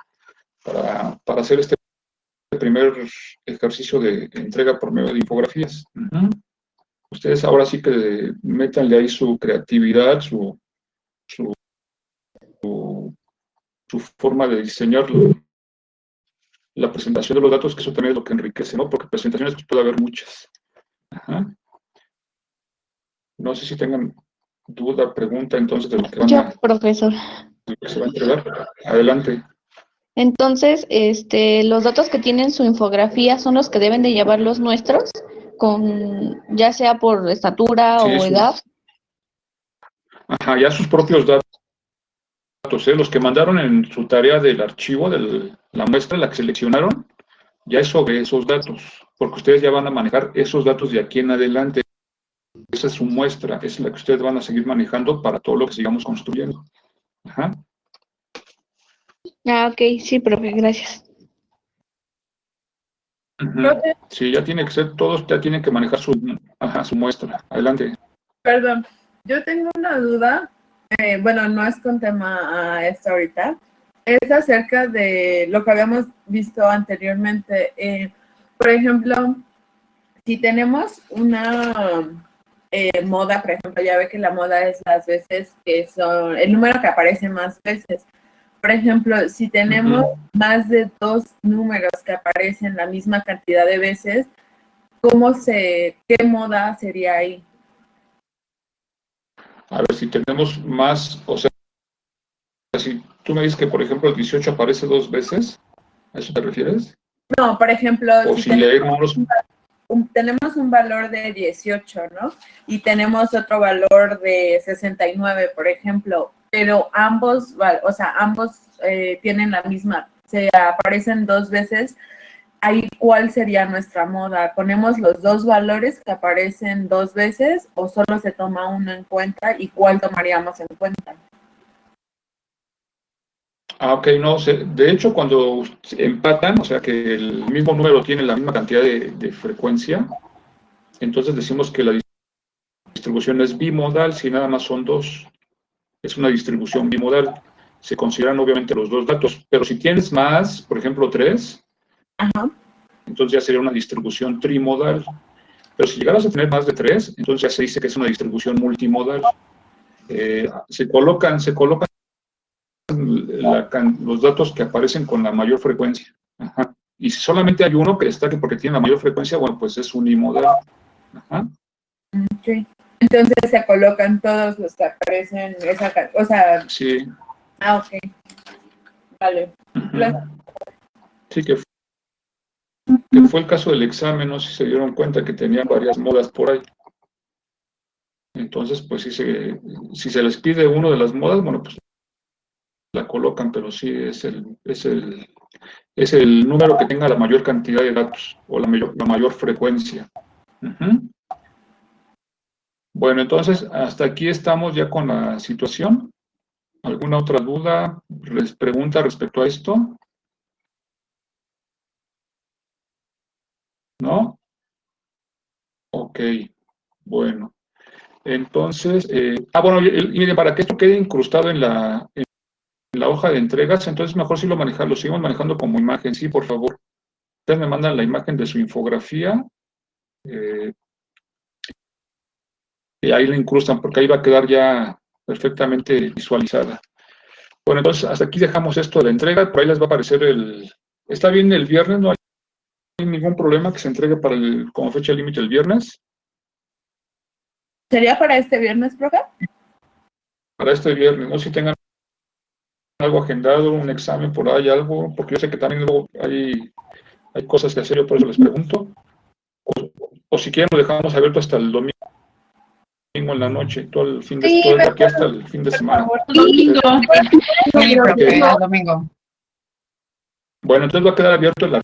hacer este primer ejercicio de entrega por medio de infografías. Ustedes ahora sí que métanle ahí su creatividad, su forma de diseñar la presentación de los datos, que eso también es lo que enriquece, ¿no? Porque presentaciones pues, puede haber muchas. Ajá. No sé si tengan duda, pregunta, entonces, de lo que profesor. se va a entregar. Adelante. Entonces, los datos que tienen su infografía son los que deben de llevar los nuestros, ya sea por estatura Sí, o edad. Ajá, ya sus propios datos, los que mandaron en su tarea del archivo, de la muestra, la que seleccionaron, ya es sobre esos datos, porque ustedes ya van a manejar esos datos de aquí en adelante. Esa es su muestra, esa es la que ustedes van a seguir manejando para todo lo que sigamos construyendo. Ajá. Ah, ok, sí, profe, gracias. Sí, ya tiene que ser, todos ya tienen que manejar su muestra. Adelante. Perdón, yo tengo una duda, bueno, no es con tema a esto ahorita, es acerca de lo que habíamos visto anteriormente. Por ejemplo, si tenemos una moda, por ejemplo, ya ve que la moda es las veces que son, el número que aparece más veces. Por ejemplo, si tenemos más de 2 números que aparecen la misma cantidad de veces, ¿qué moda sería ahí? A ver, si tenemos más, o sea, si tú me dices que, por ejemplo, el 18 aparece 2 veces, ¿a eso te refieres? No, por ejemplo, o si leemos tenemos un valor de 18, ¿no? Y tenemos otro valor de 69, por ejemplo, pero ambos tienen la misma, se aparecen 2 veces. Ahí, ¿cuál sería nuestra moda? ¿Ponemos los 2 valores que aparecen 2 veces o solo se toma uno en cuenta y cuál tomaríamos en cuenta? Ok, no sé. De hecho, cuando empatan, o sea que el mismo número tiene la misma cantidad de frecuencia, entonces decimos que la distribución es bimodal, si nada más son 2. Es una distribución bimodal. Se consideran obviamente los 2 datos, pero si tienes más, por ejemplo 3, entonces ya sería una distribución trimodal. Pero si llegaras a tener más de 3, entonces ya se dice que es una distribución multimodal. Se colocan los datos que aparecen con la mayor frecuencia. Ajá. Y si solamente hay uno que destaque porque tiene la mayor frecuencia, bueno, pues es unimodal. Ajá. Okay. Entonces se colocan todos los que aparecen, Sí. Ah, ok. Vale. Sí, que fue el caso del examen, no sé si se dieron cuenta que tenían varias modas por ahí. Entonces, pues si se les pide uno de las modas, bueno, pues la colocan, pero sí es el número que tenga la mayor cantidad de datos o la mayor frecuencia. Bueno, entonces hasta aquí estamos ya con la situación. ¿Alguna otra duda, pregunta respecto a esto? ¿No? Ok, bueno. Entonces, bueno, y miren, para que esto quede incrustado en la hoja de entregas, entonces mejor si lo seguimos manejando como imagen, sí, por favor. Ustedes me mandan la imagen de su infografía y ahí la incrustan, porque ahí va a quedar ya perfectamente visualizada. Bueno, entonces hasta aquí dejamos esto de la entrega, por ahí les va a aparecer ¿está bien el viernes? ¿No hay ningún problema que se entregue como fecha límite el viernes? ¿Sería para este viernes, profe? Para este viernes, no sé si tengan algo agendado, un examen por ahí, algo, porque yo sé que también luego hay cosas que hacer, yo por eso les pregunto. O si quieren lo dejamos abierto hasta el domingo en la noche, todo el fin de aquí hasta el fin de semana. Domingo. Sí, profe, Okay. domingo. Bueno, entonces va a quedar abierto el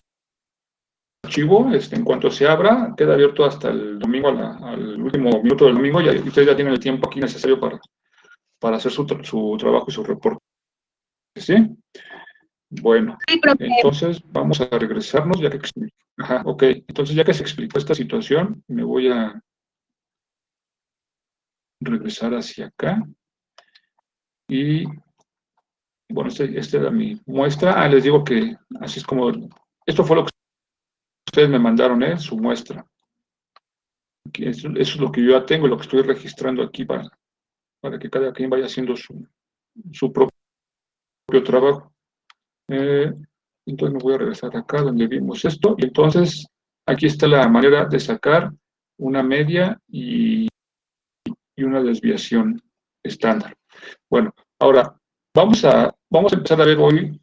archivo, en cuanto se abra, queda abierto hasta el domingo, al último minuto del domingo, y ustedes ya tienen el tiempo aquí necesario para hacer su trabajo y su reporte. ¿Sí? Bueno, Sí, profe. entonces vamos a regresarnos, ya que... Ajá, ok. Entonces, ya que se explicó esta situación, me voy a regresar hacia acá. Y, bueno, esta era mi muestra. Les digo que así es como... Esto fue lo que ustedes me mandaron, su muestra. Eso es lo que yo ya tengo y lo que estoy registrando aquí para que cada quien vaya haciendo su propio trabajo. Entonces me voy a regresar acá donde vimos esto, y entonces aquí está la manera de sacar una media y una desviación estándar. Bueno, ahora vamos a empezar a ver hoy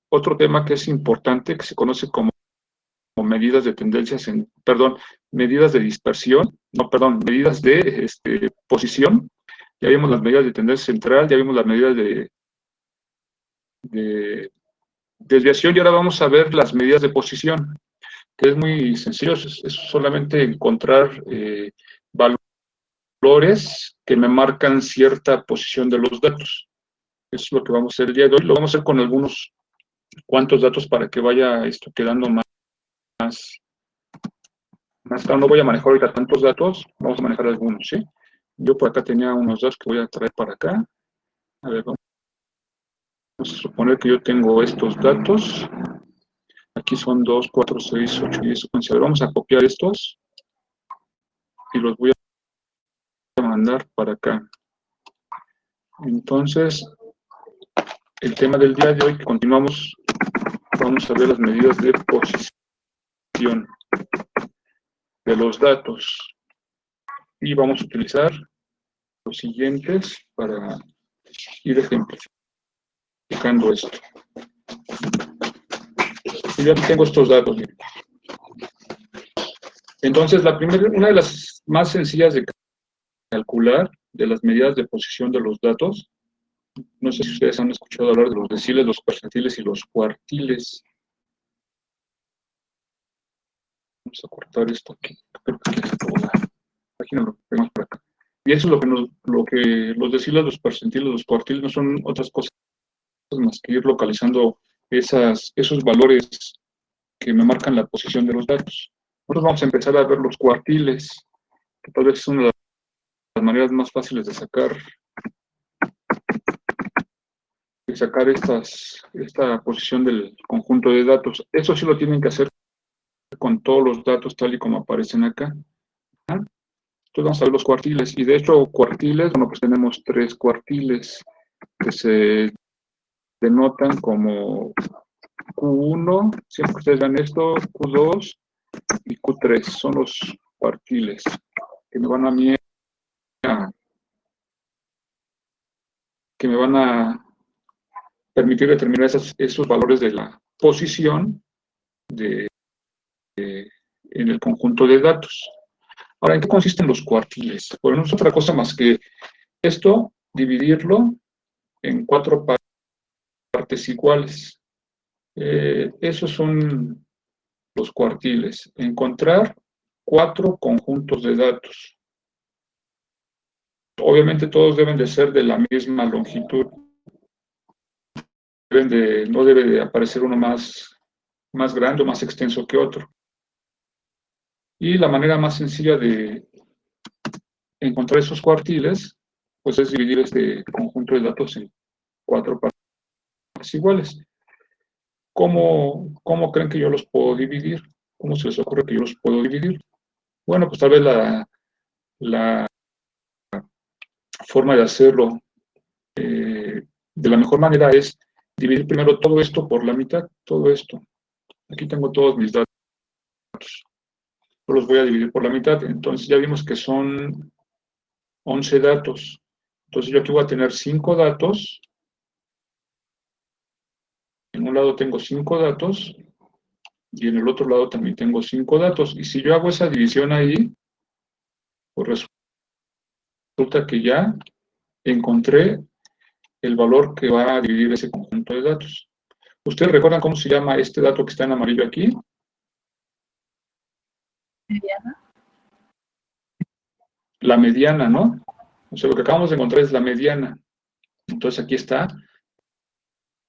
otro tema que es importante, que se conoce como medidas de tendencias, medidas de dispersión, medidas de posición. Ya vimos las medidas de tendencia central, ya vimos las medidas de desviación, y ahora vamos a ver las medidas de posición, que es muy sencillo, es solamente encontrar valores que me marcan cierta posición de los datos. Eso es lo que vamos a hacer el día de hoy. Lo vamos a hacer con algunos cuantos datos para que vaya esto quedando más claro. No voy a manejar ahorita tantos datos, vamos a manejar algunos, ¿sí? Yo por acá tenía unos datos que voy a traer para acá. A ver, vamos a suponer que yo tengo estos datos. Aquí son 2, 4, 6, 8 y 10 secuenciales. Vamos a copiar estos y los voy a mandar para acá. Entonces, el tema del día de hoy, que continuamos, vamos a ver las medidas de posición de los datos. Y vamos a utilizar los siguientes para ir ejemplificando esto. Y ya tengo estos datos. Entonces, una de las más sencillas de calcular de las medidas de posición de los datos, no sé si ustedes han escuchado hablar de los deciles, los percentiles y los cuartiles. Vamos a cortar esto aquí. Creo que aquí se acabó la página, lo ponemos por acá. Y eso es lo que los deciles, los percentiles, los cuartiles no son otras cosas más que ir localizando esos valores que me marcan la posición de los datos. Nosotros vamos a empezar a ver los cuartiles, que tal vez es una de las maneras más fáciles de sacar esta posición del conjunto de datos. Eso sí lo tienen que hacer con todos los datos tal y como aparecen acá. Entonces vamos a ver los cuartiles, y de hecho cuartiles, bueno, pues tenemos 3 cuartiles que se denotan como Q1, siempre que ustedes vean esto, Q2 y Q3, son los cuartiles que me van a permitir determinar esos valores de la posición en el conjunto de datos. Ahora, ¿en qué consisten los cuartiles? Bueno, no es otra cosa más que esto, dividirlo en 4 partes iguales. Esos son los cuartiles. Encontrar 4 conjuntos de datos. Obviamente todos deben de ser de la misma longitud. No debe de aparecer uno más grande o más extenso que otro. Y la manera más sencilla de encontrar esos cuartiles, pues es dividir este conjunto de datos en 4 partes iguales. ¿Cómo creen que yo los puedo dividir? ¿Cómo se les ocurre que yo los puedo dividir? Bueno, pues tal vez la forma de hacerlo de la mejor manera es dividir primero todo esto por la mitad, todo esto. Aquí tengo todos mis datos. Yo los voy a dividir por la mitad. Entonces ya vimos que son 11 datos. Entonces yo aquí voy a tener 5 datos. En un lado tengo 5 datos y en el otro lado también tengo 5 datos. Y si yo hago esa división ahí, pues resulta que ya encontré el valor que va a dividir ese conjunto de datos. ¿Ustedes recuerdan cómo se llama este dato que está en amarillo aquí? mediana. La mediana, ¿no? O sea, lo que acabamos de encontrar es la mediana. Entonces aquí está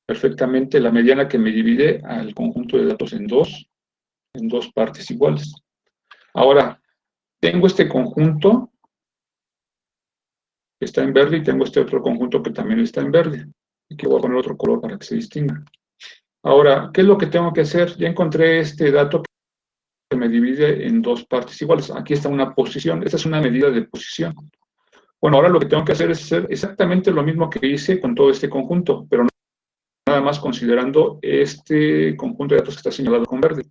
perfectamente la mediana que me divide al conjunto de datos en dos partes iguales. Ahora, tengo este conjunto que está en verde y tengo este otro conjunto que también está en verde. Aquí voy a poner otro color para que se distinga. Ahora, ¿qué es lo que tengo que hacer? Ya encontré este dato que me divide en dos partes iguales. Aquí está una posición. Esta es una medida de posición. Bueno, ahora lo que tengo que hacer es hacer exactamente lo mismo que hice con todo este conjunto, pero nada más considerando este conjunto de datos que está señalado con verde.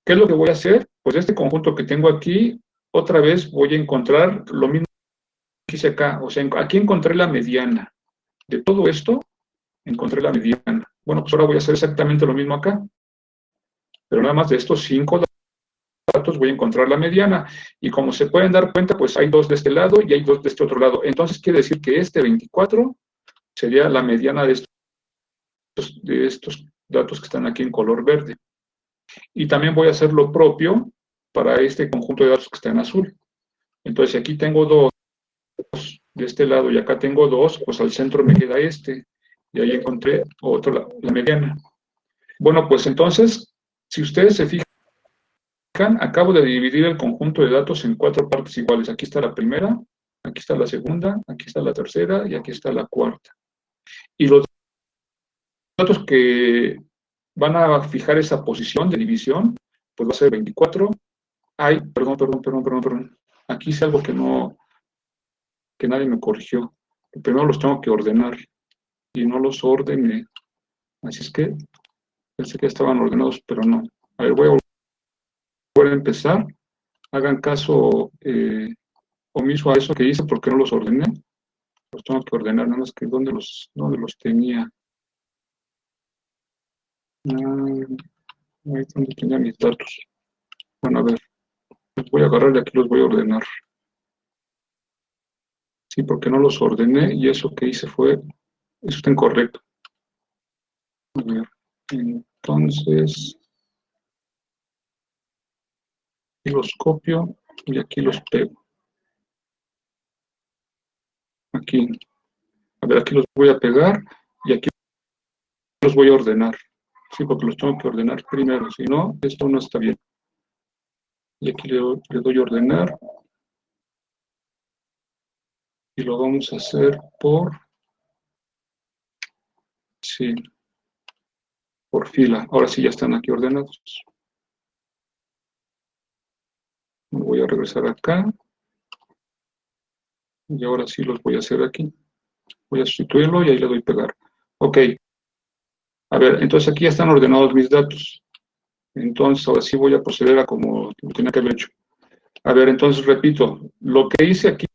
¿Qué es lo que voy a hacer? Pues este conjunto que tengo aquí, otra vez voy a encontrar lo mismo que hice acá. O sea, aquí encontré la mediana. De todo esto, encontré la mediana. Bueno, pues ahora voy a hacer exactamente lo mismo acá. Pero nada más de estos 5 datos voy a encontrar la mediana. Y como se pueden dar cuenta, pues hay 2 de este lado y hay 2 de este otro lado. Entonces quiere decir que este 24 sería la mediana de estos datos que están aquí en color verde. Y también voy a hacer lo propio para este conjunto de datos que está en azul. Entonces, si aquí tengo 2 de este lado y acá tengo 2, pues al centro me queda este. Y ahí encontré otro, la mediana. Bueno, pues entonces, si ustedes se fijan, acabo de dividir el conjunto de datos en 4 partes iguales. Aquí está la primera, aquí está la segunda, aquí está la tercera y aquí está la cuarta. Y los datos que van a fijar esa posición de división, pues va a ser 24. Ay, perdón. Aquí hice algo que nadie me corrigió. Primero los tengo que ordenar y no los ordené. Así es que pensé que estaban ordenados, pero no. A ver, voy a volver a empezar. Hagan caso omiso a eso que hice porque no los ordené. Los tengo que ordenar, nada más que dónde los tenía. Ahí es donde tenía mis datos. Bueno, a ver, los voy a agarrar y aquí los voy a ordenar. Sí, porque no los ordené y eso que hice fue, eso está incorrecto. A ver, entonces, aquí los copio y aquí los pego. Aquí, a ver, aquí los voy a pegar y aquí los voy a ordenar. Sí, porque los tengo que ordenar primero, si no, esto no está bien. Y aquí le doy a ordenar. Y lo vamos a hacer sí, por fila. Ahora sí ya están aquí ordenados. Me voy a regresar acá. Y ahora sí los voy a hacer aquí. Voy a sustituirlo y ahí le doy pegar. Ok. A ver, entonces aquí ya están ordenados mis datos. Entonces ahora sí voy a proceder a como lo tenía que haber hecho. A ver, entonces repito. Lo que hice aquí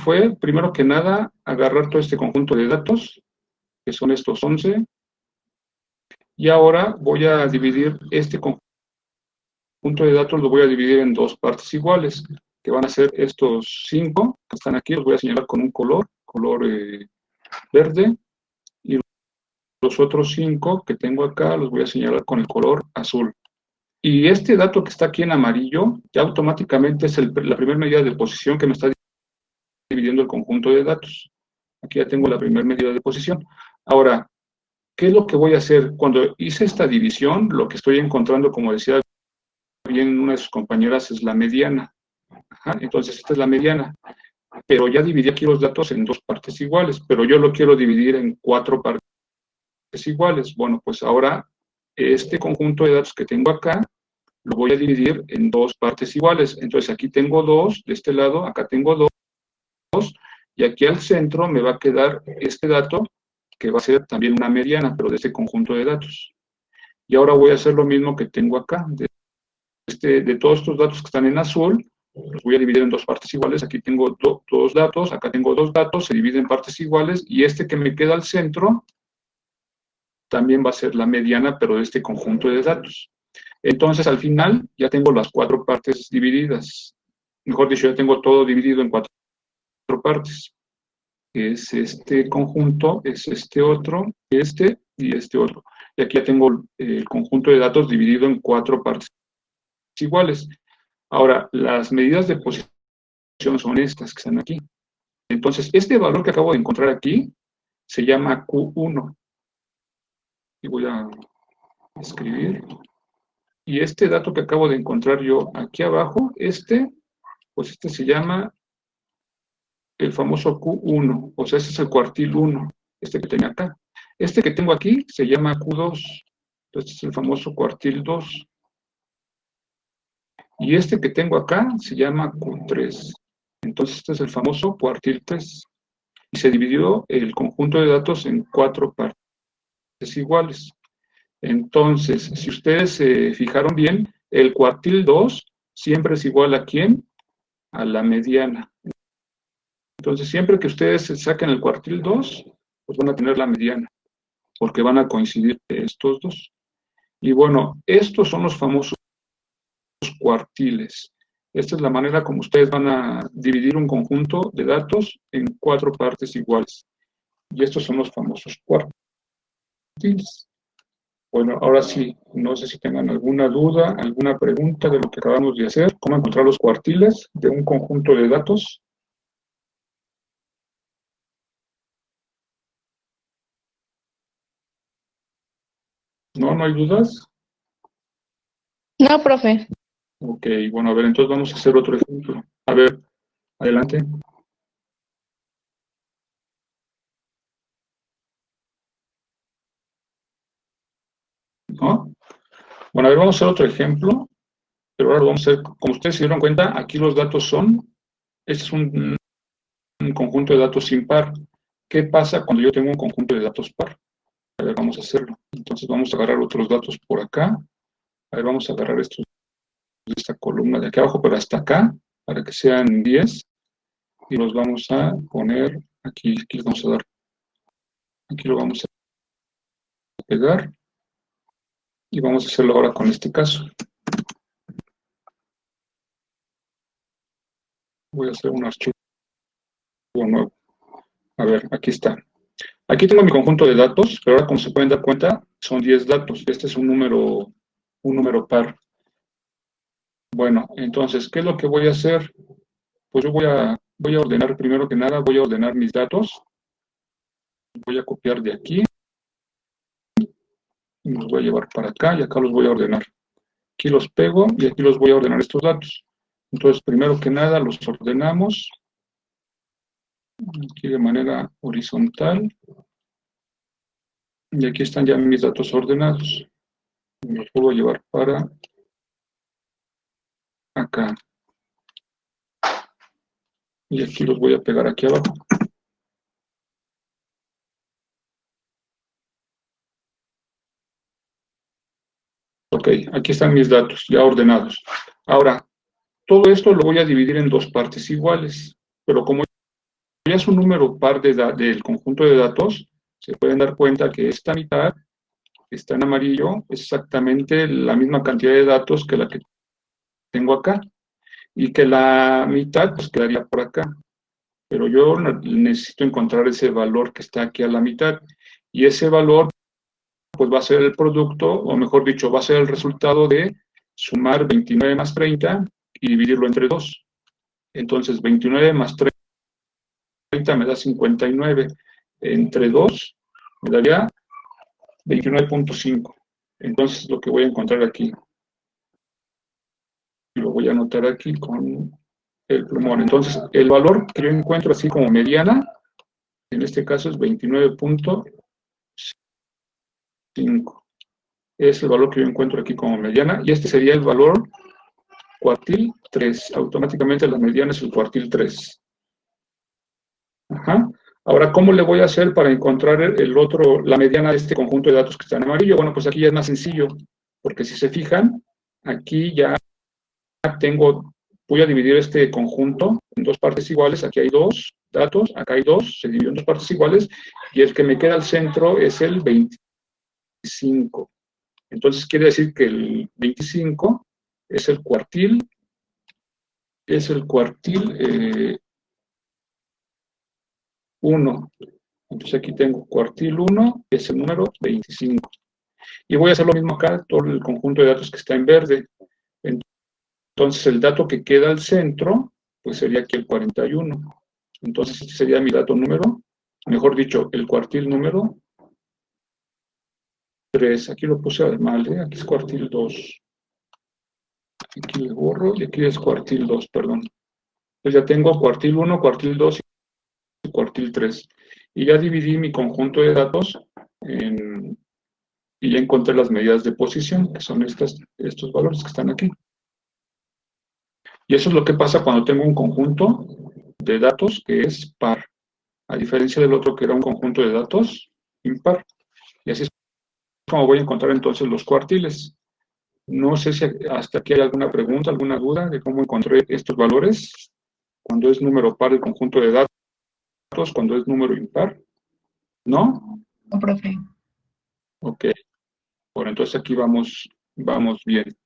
fue, primero que nada, agarrar todo este conjunto de datos, que son estos 11. Y ahora voy a dividir este conjunto de datos, lo voy a dividir en 2 partes iguales, que van a ser estos 5 que están aquí, los voy a señalar con un color verde, y los otros 5 que tengo acá los voy a señalar con el color azul. Y este dato que está aquí en amarillo, ya automáticamente es la primera medida de posición que me está dividiendo el conjunto de datos. Aquí ya tengo la primera medida de posición. Ahora, ¿qué es lo que voy a hacer? Cuando hice esta división, lo que estoy encontrando, como decía bien una de sus compañeras, es la mediana. Ajá, entonces esta es la mediana. Pero ya dividí aquí los datos en 2 partes iguales, pero yo lo quiero dividir en 4 partes iguales. Bueno, pues ahora este conjunto de datos que tengo acá, lo voy a dividir en 2 partes iguales. Entonces aquí tengo 2, de este lado, acá tengo 2, y aquí al centro me va a quedar este dato, que va a ser también una mediana, pero de este conjunto de datos. Y ahora voy a hacer lo mismo que tengo acá. De todos estos datos que están en azul, los voy a dividir en 2 partes iguales. Aquí tengo 2 datos, acá tengo 2 datos, se dividen en partes iguales, y este que me queda al centro también va a ser la mediana, pero de este conjunto de datos. Entonces, al final, ya tengo las 4 partes divididas. Mejor dicho, ya tengo todo dividido en 4 partes. Es este conjunto, es este otro, este y este otro. Y aquí ya tengo el conjunto de datos dividido en 4 partes iguales. Ahora, las medidas de posición son estas que están aquí. Entonces, este valor que acabo de encontrar aquí se llama Q1. Y voy a escribir. Y este dato que acabo de encontrar yo aquí abajo, pues este se llama el famoso Q1. O sea, este es el cuartil 1, este que tenía acá. Este que tengo aquí se llama Q2. Este es el famoso cuartil 2. Y este que tengo acá se llama Q3. Entonces, este es el famoso cuartil 3. Y se dividió el conjunto de datos en 4 partes iguales. Entonces, si ustedes se fijaron bien, el cuartil 2 siempre es igual ¿a quién? A la mediana. Entonces, siempre que ustedes saquen el cuartil 2, pues van a tener la mediana, porque van a coincidir estos dos. Y bueno, estos son los famosos cuartiles. Esta es la manera como ustedes van a dividir un conjunto de datos en 4 partes iguales. Y estos son los famosos cuartiles. Bueno, ahora sí, no sé si tengan alguna duda, alguna pregunta de lo que acabamos de hacer. ¿Cómo encontrar los cuartiles de un conjunto de datos? ¿No? ¿No hay dudas? No, profe. Ok, bueno, a ver, entonces vamos a hacer otro ejemplo. A ver, adelante. ¿No? Bueno, a ver, vamos a hacer otro ejemplo, pero ahora lo vamos a hacer, como ustedes se dieron cuenta, aquí los datos son, este es un conjunto de datos impar. ¿Qué pasa cuando yo tengo un conjunto de datos par? A ver, vamos a hacerlo. Entonces vamos a agarrar otros datos por acá. A ver, vamos a agarrar estos de esta columna de aquí abajo, pero hasta acá, para que sean 10. Y los vamos a poner aquí, aquí les vamos a dar, aquí lo vamos a pegar. Y vamos a hacerlo ahora con este caso. Voy a hacer un archivo nuevo. A ver, aquí está. Aquí tengo mi conjunto de datos, pero ahora como se pueden dar cuenta, son 10 datos. Este es un número par. Bueno, entonces, ¿qué es lo que voy a hacer? Pues yo voy a ordenar, primero que nada, voy a ordenar mis datos. Voy a copiar de aquí. Y los voy a llevar para acá y acá los voy a ordenar. Aquí los pego y aquí los voy a ordenar estos datos. Entonces, primero que nada, los ordenamos. Aquí de manera horizontal. Y aquí están ya mis datos ordenados. Los vuelvo a llevar para acá. Y aquí los voy a pegar aquí abajo. Ok, aquí están mis datos ya ordenados. Ahora, todo esto lo voy a dividir en 2 partes iguales. Pero como ya es un número par del conjunto de datos, se pueden dar cuenta que esta mitad que está en amarillo es exactamente la misma cantidad de datos que la que tengo acá. Y que la mitad pues quedaría por acá. Pero yo necesito encontrar ese valor que está aquí a la mitad. Y ese valor pues va a ser el producto, o mejor dicho, va a ser el resultado de sumar 29 más 30 y dividirlo entre 2. Entonces, 29 más 30 me da 59. Entre 2 me daría 29.5. Entonces, lo que voy a encontrar aquí, lo voy a anotar aquí con el plumón. Entonces, el valor que yo encuentro así como mediana, en este caso es 29.5. Es el valor que yo encuentro aquí como mediana, y este sería el valor cuartil 3. Automáticamente la mediana es el cuartil 3. Ajá. Ahora, ¿cómo le voy a hacer para encontrar la mediana de este conjunto de datos que está en amarillo? Bueno, pues aquí ya es más sencillo, porque si se fijan, aquí ya voy a dividir este conjunto en 2 partes iguales. Aquí hay 2 datos, acá hay 2, se dividió en 2 partes iguales, y el que me queda al centro es el 25. Entonces quiere decir que el 25 es el cuartil 1. Entonces aquí tengo cuartil 1, es el número 25. Y voy a hacer lo mismo acá, todo el conjunto de datos que está en verde. Entonces, el dato que queda al centro, pues sería aquí el 41. Entonces, este sería mi dato número, mejor dicho, el cuartil número 3. Aquí lo puse mal, ¿eh? Aquí es cuartil 2. Aquí le borro y aquí es cuartil 2, perdón. Entonces ya tengo cuartil 1, cuartil 2 y cuartil 3. Y ya dividí mi conjunto de datos y ya encontré las medidas de posición, que son estos valores que están aquí. Y eso es lo que pasa cuando tengo un conjunto de datos que es par, a diferencia del otro que era un conjunto de datos impar. Y así es como voy a encontrar entonces los cuartiles. No sé si hasta aquí hay alguna pregunta, alguna duda de cómo encontré estos valores. Cuando es número par el conjunto de datos, cuando es número impar. ¿No? No, profe. Ok. Bueno, entonces aquí vamos bien.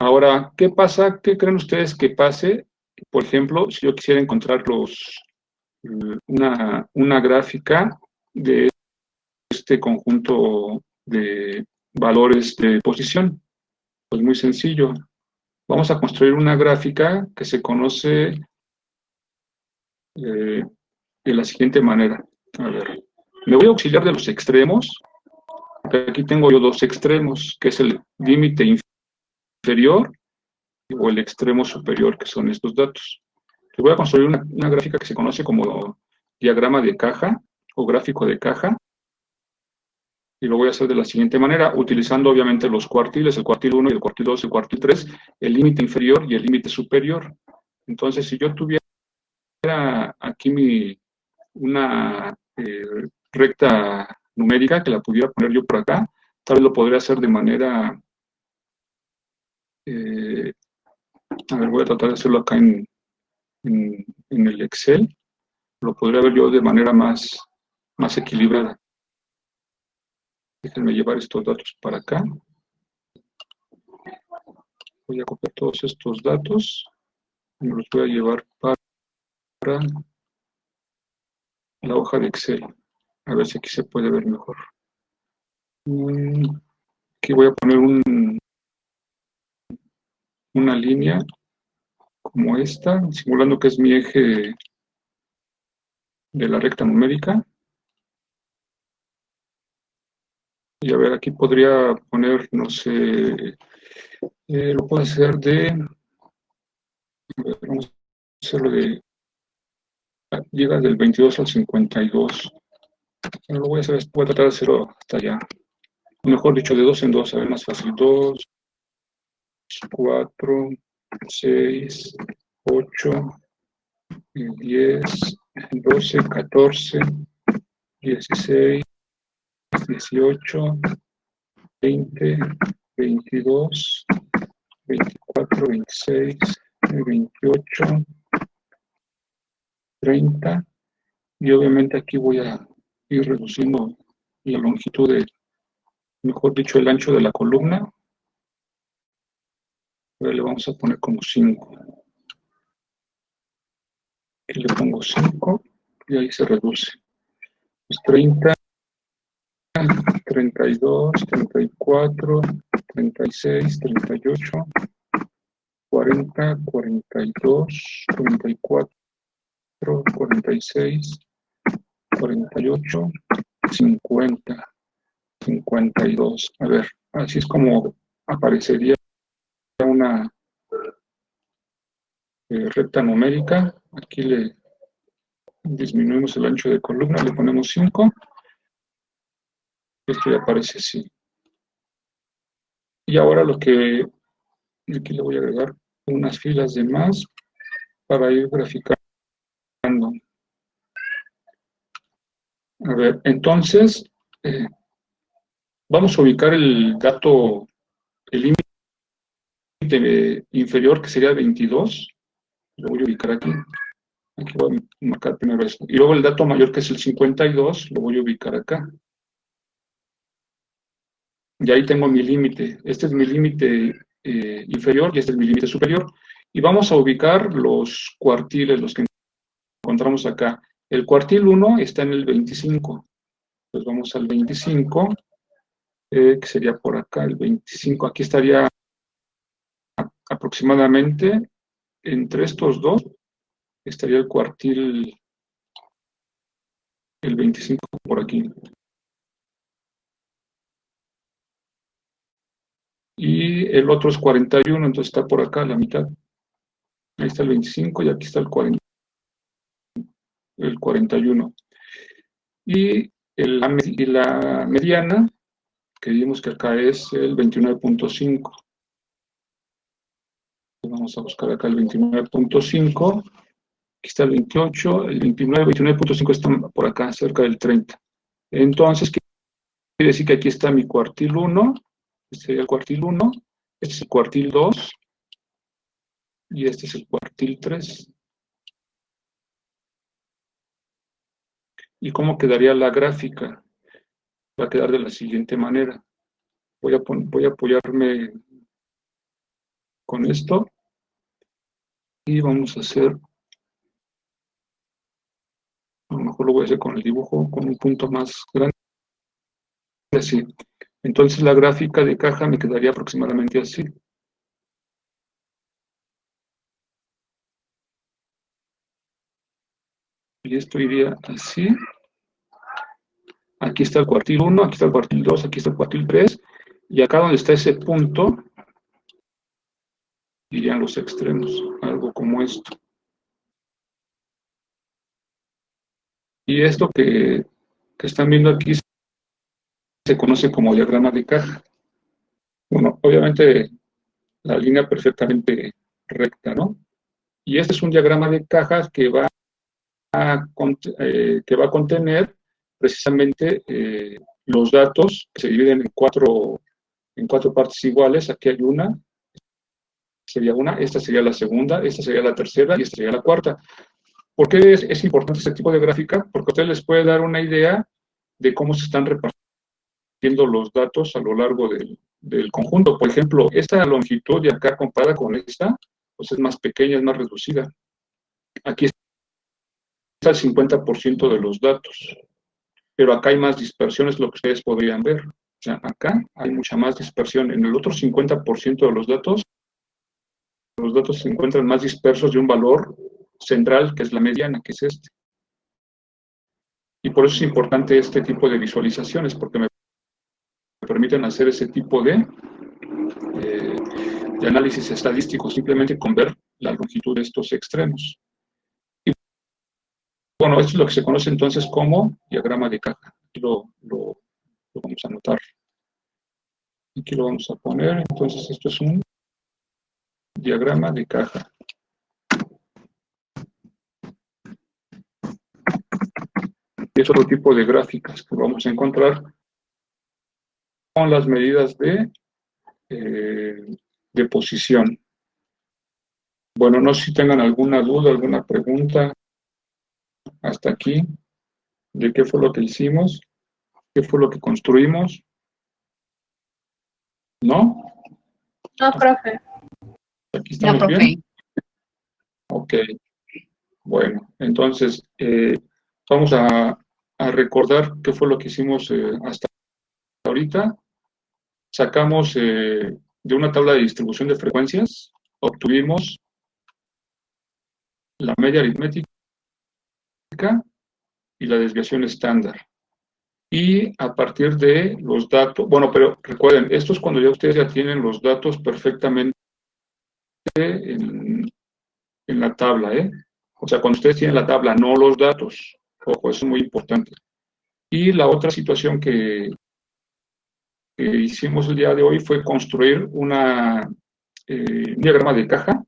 Ahora, ¿qué pasa? ¿Qué creen ustedes que pase? Por ejemplo, si yo quisiera encontrar una gráfica de este conjunto de valores de posición. Pues muy sencillo. Vamos a construir una gráfica que se conoce de la siguiente manera. A ver, me voy a auxiliar de los extremos. Aquí tengo yo dos extremos, que es el límite inferior o el extremo superior, que son estos datos. Les voy a construir una gráfica que se conoce como diagrama de caja o gráfico de caja. Y lo voy a hacer de la siguiente manera, utilizando obviamente los cuartiles, el cuartil 1 y el cuartil 2 y el cuartil 3, el límite inferior y el límite superior. Entonces, si yo tuviera aquí una recta numérica que la pudiera poner yo por acá, tal vez lo podría hacer de manera... a ver, voy a tratar de hacerlo acá en el Excel. Lo podría ver yo de manera más equilibrada. Déjenme llevar estos datos para acá. Voy a copiar todos estos datos y me los voy a llevar para la hoja de Excel. A ver si aquí se puede ver mejor. Aquí voy a poner una línea como esta, simulando que es mi eje de la recta numérica. Y a ver, aquí podría poner, no sé, lo puedo hacer vamos a hacerlo llega del 22 al 52. Bueno, lo voy a tratar de hacerlo hasta allá. Mejor dicho, de 2 en 2, a ver, más fácil. 2, 4, 6, 8, 10, 12, 14, 16, 18, 20, 22, 24, 26, 28, 30, y obviamente aquí voy a ir reduciendo la longitud mejor dicho, el ancho de la columna. Ahora le vamos a poner como 5. Aquí le pongo 5 y ahí se reduce. Pues 30, 32, 34, 36, 38, 40, 42, 44, 46, 48, 50, 52. A ver, así es como aparecería una recta numérica. Aquí le disminuimos el ancho de columna, le ponemos 5. Esto ya aparece así. Y ahora aquí le voy a agregar unas filas de más para ir graficando. A ver, entonces, vamos a ubicar el límite inferior, que sería 22. Lo voy a ubicar aquí. Aquí voy a marcar primero esto. Y luego el dato mayor, que es el 52, lo voy a ubicar acá. Y ahí tengo mi límite. Este es mi límite inferior y este es mi límite superior. Y vamos a ubicar los cuartiles, los que encontramos acá. El cuartil 1 está en el 25. Pues vamos al 25, que sería por acá el 25. Aquí estaría aproximadamente entre estos dos estaría el cuartil, el 25 por aquí. Y el otro es 41, entonces está por acá, la mitad. Ahí está el 25 y aquí está el 41. Y la mediana, que vimos que acá es el 29.5. Vamos a buscar acá el 29.5. Aquí está el 28, el 29.5 está por acá, cerca del 30. Entonces, quiere decir que aquí está mi cuartil 1, este sería el cuartil 1, este es el cuartil 2, y este es el cuartil 3. ¿Y cómo quedaría la gráfica? Va a quedar de la siguiente manera. Voy a apoyarme con esto, y vamos a hacer, a lo mejor lo voy a hacer con el dibujo, con un punto más grande, así. Entonces la gráfica de caja me quedaría aproximadamente así. Y esto iría así. Aquí está el cuartil 1, aquí está el cuartil 2, aquí está el cuartil 3, y acá donde está ese punto, irían los extremos, algo como esto. Y esto que están viendo aquí se conoce como diagrama de caja. Bueno, obviamente la línea perfectamente recta, ¿no? Y este es un diagrama de cajas que va a contener precisamente los datos que se dividen en cuatro partes iguales. Aquí hay una, sería una, esta sería la segunda, esta sería la tercera y esta sería la cuarta. ¿Por qué es importante este tipo de gráfica? Porque a ustedes les puede dar una idea de cómo se están repartiendo los datos a lo largo del conjunto. Por ejemplo, esta longitud de acá comparada con esta, pues es más pequeña, es más reducida. Aquí está el 50% de los datos, pero acá hay más dispersión, es lo que ustedes podrían ver. O sea, acá hay mucha más dispersión. En el otro 50% de los datos se encuentran más dispersos de un valor central, que es la mediana, que es este. Y por eso es importante este tipo de visualizaciones, porque me permiten hacer ese tipo de análisis estadístico, simplemente con ver la longitud de estos extremos. Y bueno, esto es lo que se conoce entonces como diagrama de caja. Aquí lo vamos a anotar. Aquí lo vamos a poner. Entonces esto es un diagrama de caja. Y es otro tipo de gráficas que vamos a encontrar con las medidas de posición. Bueno, no sé si tengan alguna duda, alguna pregunta hasta aquí de qué fue lo que hicimos, qué fue lo que construimos. ¿No? No, profe. ¿Aquí estamos bien? Ok. Bueno, entonces vamos a recordar qué fue lo que hicimos hasta ahorita. Sacamos de una tabla de distribución de frecuencias, obtuvimos la media aritmética y la desviación estándar. Y a partir de los datos, bueno, pero recuerden, esto es cuando ya ustedes ya tienen los datos perfectamente en la tabla, ¿eh? O sea, cuando ustedes tienen la tabla, no los datos. Ojo, eso es muy importante. Y la otra situación que hicimos el día de hoy fue construir un diagrama de caja,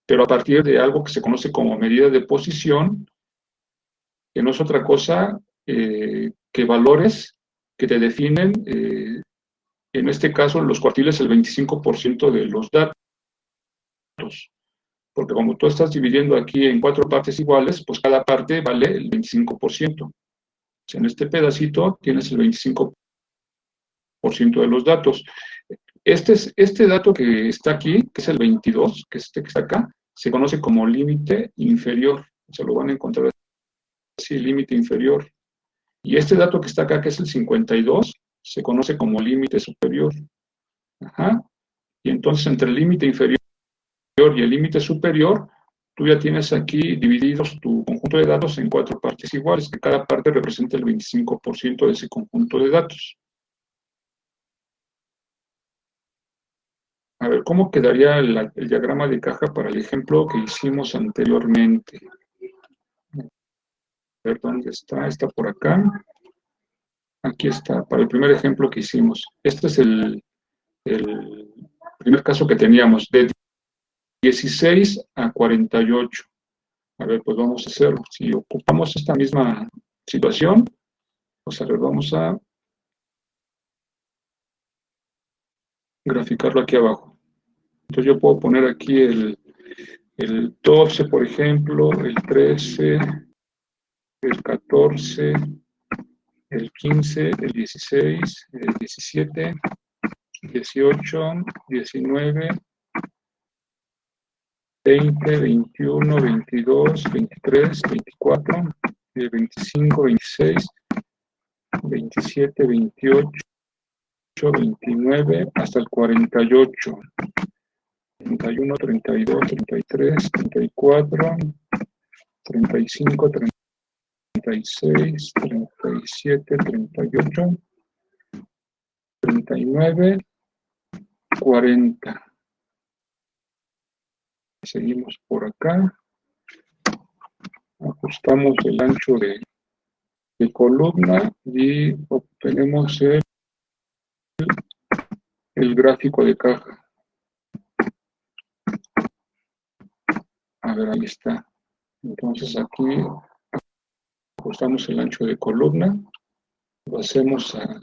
pero a partir de algo que se conoce como medida de posición, que no es otra cosa que valores que te definen, en este caso, en los cuartiles, el 25% de los datos. Porque como tú estás dividiendo aquí en 4 partes iguales, pues cada parte vale el 25%. O sea, en este pedacito tienes el 25% de los datos. Este dato que está aquí, que es el 22, que es este que está acá, se conoce como límite inferior. Se lo van a encontrar así, límite inferior. Y este dato que está acá, que es el 52, se conoce como límite superior. Ajá. Y entonces entre el límite inferior y el límite superior, tú ya tienes aquí divididos tu conjunto de datos en 4 partes iguales, que cada parte representa el 25% de ese conjunto de datos. A ver, ¿cómo quedaría el diagrama de caja para el ejemplo que hicimos anteriormente? A ver, ¿dónde está? Está por acá. Aquí está, para el primer ejemplo que hicimos. Este es el primer caso que teníamos, de 16 a 48. A ver, pues vamos a hacerlo. Si ocupamos esta misma situación, pues a ver, vamos a graficarlo aquí abajo. Entonces yo puedo poner aquí el 12, por ejemplo, el 13, el 14, el 15, el 16, el 17, 18, 19, 20, 21, 22, 23, 24, 25, 26, 27, 28, 29, hasta el 48. 31, 32, 33, 34, 35, 36, 37, 38, 39, 40. Seguimos por acá. Ajustamos el ancho de columna y obtenemos el gráfico de caja. A ver, ahí está. Entonces aquí ajustamos el ancho de columna, lo hacemos a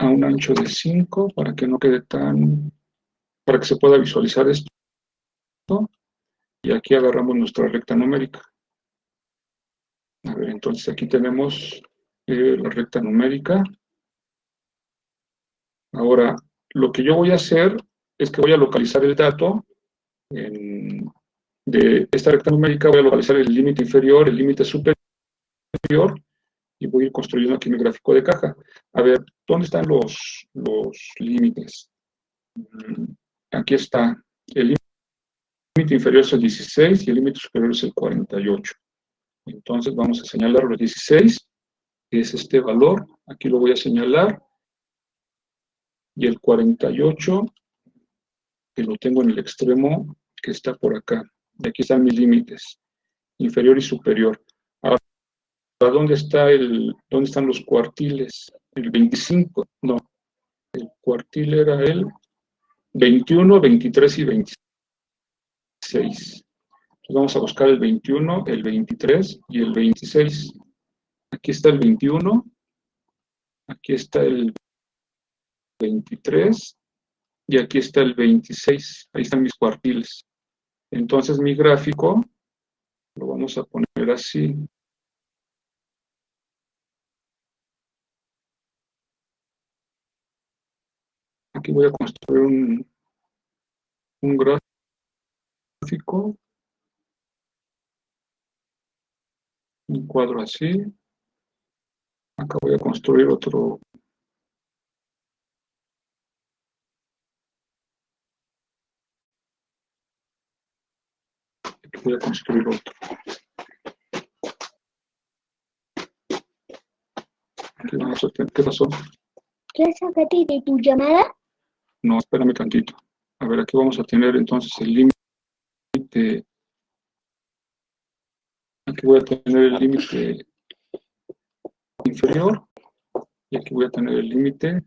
un ancho de 5 para que no quede para que se pueda visualizar esto. Y aquí agarramos nuestra recta numérica. A ver, entonces aquí tenemos la recta numérica. Ahora, lo que yo voy a hacer es que voy a localizar el dato de esta recta numérica, voy a localizar el límite inferior, el límite superior, y voy a ir construyendo aquí mi gráfico de caja. A ver, ¿dónde están los límites? Aquí está. El límite inferior es el 16 y el límite superior es el 48. Entonces vamos a señalar los 16, que es este valor. Aquí lo voy a señalar. Y el 48, que lo tengo en el extremo, que está por acá. Y aquí están mis límites, inferior y superior. Ahora, ¿dónde están los cuartiles? El 25, no. El cuartil era el 21, 23 y 26. Entonces vamos a buscar el 21, el 23 y el 26. Aquí está el 21, aquí está el 23 y aquí está el 26. Ahí están mis cuartiles. Entonces mi gráfico lo vamos a poner así. Aquí voy a construir un gráfico, un cuadro así. Acá voy a construir otro. Aquí voy a construir otro. Aquí vamos a tener, ¿qué pasó? ¿Quieres sacarte de tu llamada? No, espérame tantito. A ver, aquí vamos a tener entonces el límite. Aquí voy a tener el límite inferior y aquí voy a tener el límite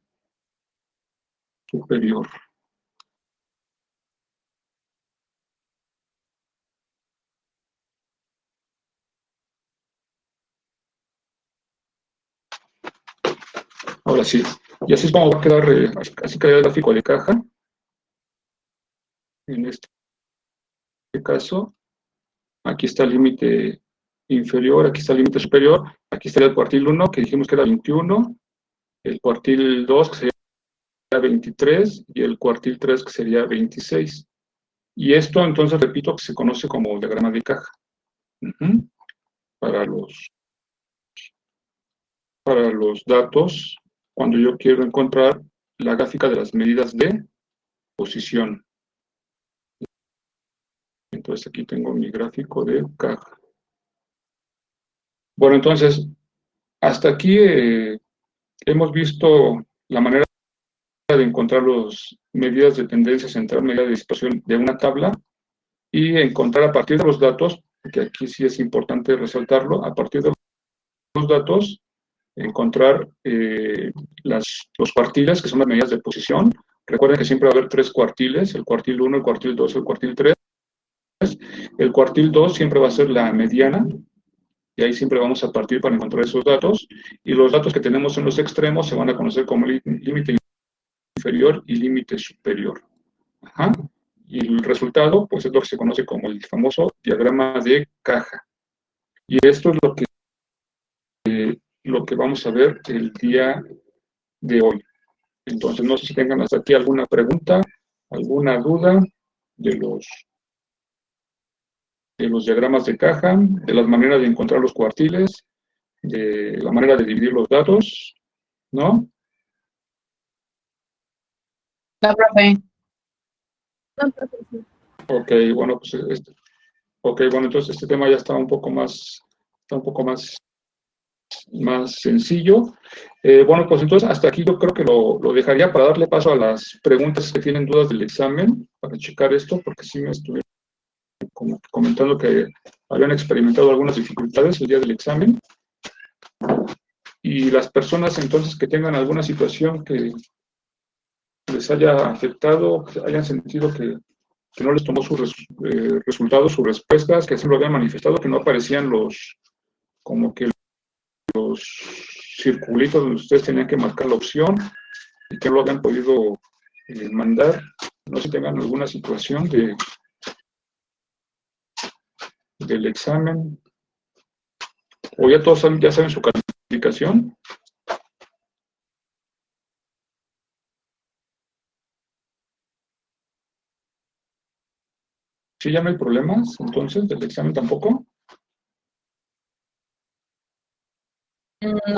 superior. Ahora sí, y así es como va a quedar, así queda el gráfico de caja. En este caso, aquí está el límite inferior, aquí está el límite superior, aquí estaría el cuartil 1, que dijimos que era 21, el cuartil 2, que sería 23, y el cuartil 3, que sería 26. Y esto, entonces, repito, que se conoce como diagrama de caja. Para los datos, cuando yo quiero encontrar la gráfica de las medidas de posición. Entonces aquí tengo mi gráfico de caja. Bueno, entonces, hasta aquí hemos visto la manera de encontrar las medidas de tendencia central, medida de situación de una tabla y encontrar a partir de los datos, que aquí sí es importante resaltarlo, a partir de los datos, encontrar los cuartiles, que son las medidas de posición. Recuerden que siempre va a haber 3 cuartiles, el cuartil 1, el cuartil 2 y el cuartil 3. El cuartil 2 siempre va a ser la mediana, y ahí siempre vamos a partir para encontrar esos datos, y los datos que tenemos en los extremos se van a conocer como límite inferior y límite superior. Ajá. Y el resultado, pues es lo que se conoce como el famoso diagrama de caja. Y esto es lo que vamos a ver el día de hoy. Entonces, no sé si tengan hasta aquí alguna pregunta, alguna duda de los diagramas de caja, de las maneras de encontrar los cuartiles, de la manera de dividir los datos, ¿no? No, profe. Ok, bueno, pues bueno, entonces este tema ya está un poco más sencillo. Bueno, pues entonces hasta aquí yo creo que lo dejaría para darle paso a las preguntas que tienen dudas del examen, para checar esto, porque sí me estuvieron como comentando que habían experimentado algunas dificultades el día del examen. Y las personas entonces que tengan alguna situación que les haya afectado, que hayan sentido que no les tomó sus resultados, sus respuestas, que así lo habían manifestado, que no aparecían como que los circulitos donde ustedes tenían que marcar la opción y que no lo habían podido mandar. No sé si tengan alguna situación del examen, o ya todos ya saben su calificación. ¿Sí ya no hay problemas, entonces, del examen tampoco? No